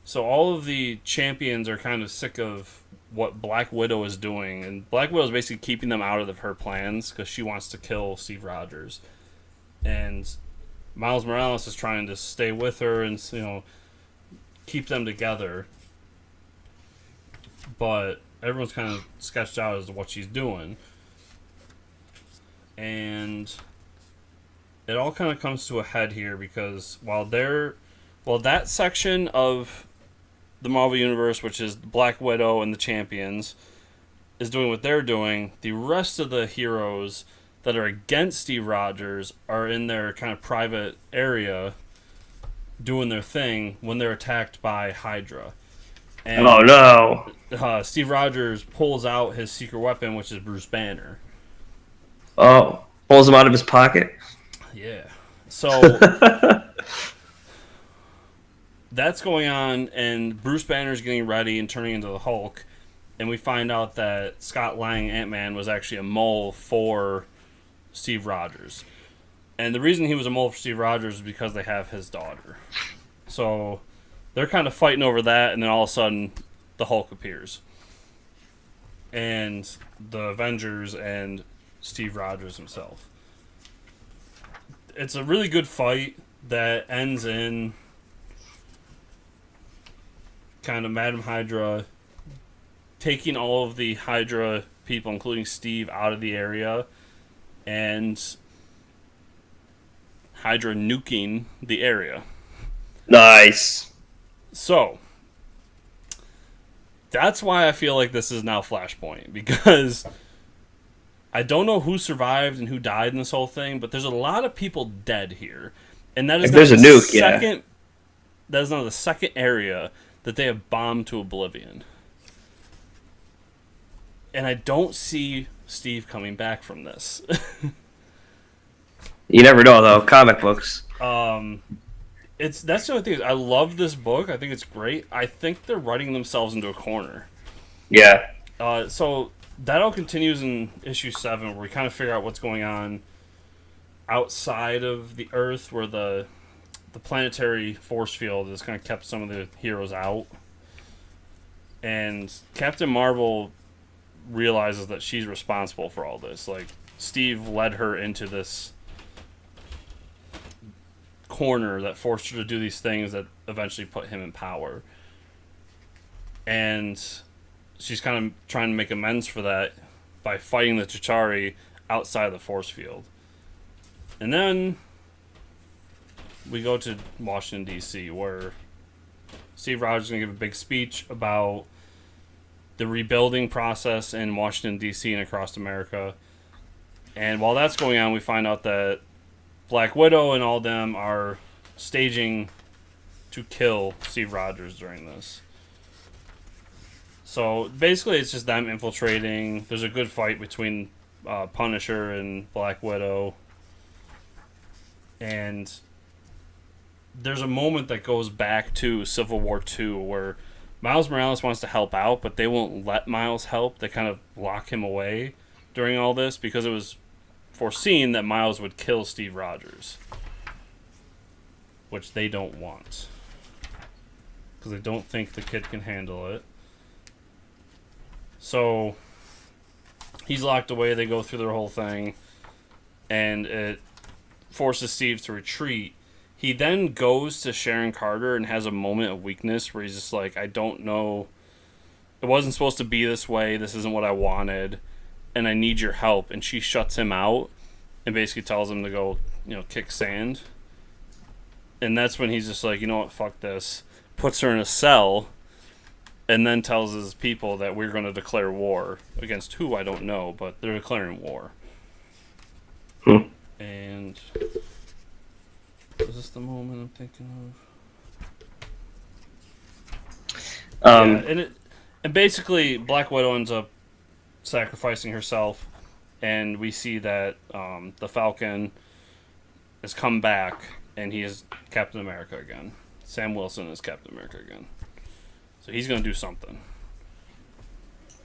So all of the champions are kind of sick of what Black Widow is doing, and Black Widow is basically keeping them out of her plans because she wants to kill Steve Rogers. And Miles Morales is trying to stay with her and, you know, keep them together. but everyone's kind of sketched out as to what she's doing. And it all kind of comes to a head here because while that section of the Marvel Universe, which is Black Widow and the Champions, is doing what they're doing, the rest of the heroes that are against Steve Rogers are in their kind of private area doing their thing when they're attacked by Hydra. And, oh no! Steve Rogers pulls out his secret weapon, which is Bruce Banner. Oh, pulls him out of his pocket. Yeah. So that's going on, and Bruce Banner's getting ready and turning into the Hulk, and we find out that Scott Lang, Ant-Man, was actually a mole for Steve Rogers. And the reason he was a mole for Steve Rogers is because they have his daughter. So they're kind of fighting over that, and then all of a sudden the Hulk appears. And the Avengers and Steve Rogers himself. It's a really good fight that ends in kind of Madam Hydra taking all of the Hydra people, including Steve, out of the area, and Hydra nuking the area. Nice. So that's why I feel like this is now Flashpoint, because I don't know who survived and who died in this whole thing, but there's a lot of people dead here, and that is if there's a nuke, that is now the second area that they have bombed to oblivion. And I don't see Steve coming back from this. You never know, though. Comic books. That's the only thing. I love this book. I think it's great. I think they're writing themselves into a corner. Yeah. So that all continues in issue 7, where we kind of figure out what's going on outside of the Earth, where the planetary force field has kind of kept some of the heroes out. And Captain Marvel realizes that she's responsible for all this. Like, Steve led her into this corner that forced her to do these things that eventually put him in power. And she's kind of trying to make amends for that by fighting the T'Chari outside of the force field. And then we go to Washington, D.C., where Steve Rogers is going to give a big speech about the rebuilding process in Washington, D.C. and across America. And while that's going on, we find out that Black Widow and all them are staging to kill Steve Rogers during this. So basically it's just them infiltrating. There's a good fight between Punisher and Black Widow. And there's a moment that goes back to Civil War II where Miles Morales wants to help out, but they won't let Miles help. They kind of lock him away during all this because it was foreseen that Miles would kill Steve Rogers, which they don't want because they don't think the kid can handle it. So he's locked away. They go through their whole thing, and it forces Steve to retreat. He then goes to Sharon Carter and has a moment of weakness where he's just like, I don't know. It wasn't supposed to be this way. This isn't what I wanted. And I need your help. And she shuts him out and basically tells him to go, kick sand. And that's when he's just like, you know what, fuck this. Puts her in a cell and then tells his people that we're going to declare war. Against who, I don't know, but they're declaring war. And is this the moment I'm thinking of? And basically Black Widow ends up sacrificing herself, and we see that the Falcon has come back, and he is Captain America again. Sam Wilson is Captain America again. So he's going to do something.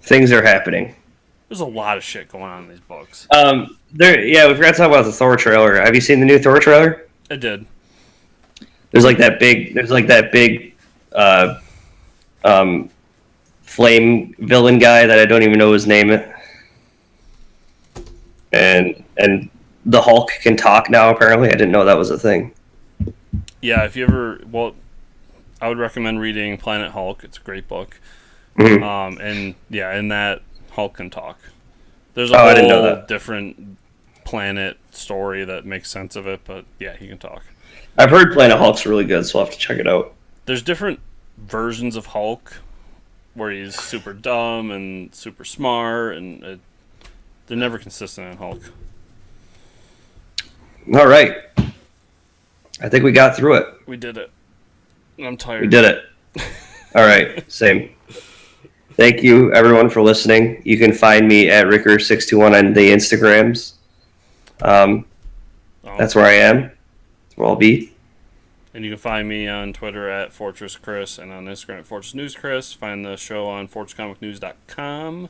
Things are happening. There's a lot of shit going on in these books. We forgot to talk about the Thor trailer. Have you seen the new Thor trailer? I did. There's that big flame villain guy that I don't even know his name. And the Hulk can talk now, apparently. I didn't know that was a thing. Yeah, if you ever... Well, I would recommend reading Planet Hulk. It's a great book. And yeah, in that Hulk can talk. There's Oh, a I didn't know whole that. different planet story that makes sense of it, but yeah, he can talk. I've heard Planet Hulk's really good, so I'll have to check it out. There's different versions of Hulk where he's super dumb and super smart, and they're never consistent in Hulk. All right. I think we got through it. We did it. I'm tired. We did it. All right. Same. Thank you, everyone, for listening. You can find me at Ricker621 on the Instagrams. That's where I am. That's where I'll be. And you can find me on Twitter at Fortress Chris and on Instagram at Fortress News Chris. Find the show on FortressComicNews.com,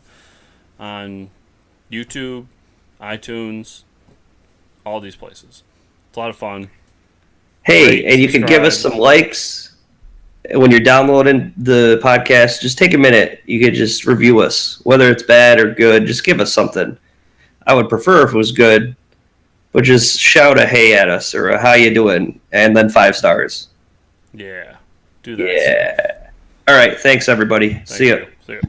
on YouTube, iTunes, all these places. It's a lot of fun. Hey, Rate, and you can give us some likes when you're downloading the podcast. Just take a minute. You could just review us, whether it's bad or good. Just give us something. I would prefer if it was good, but just shout a hey at us or a how you doing, and then 5 stars. Yeah, do that. Yeah. All right. Thanks, everybody. See ya. See ya.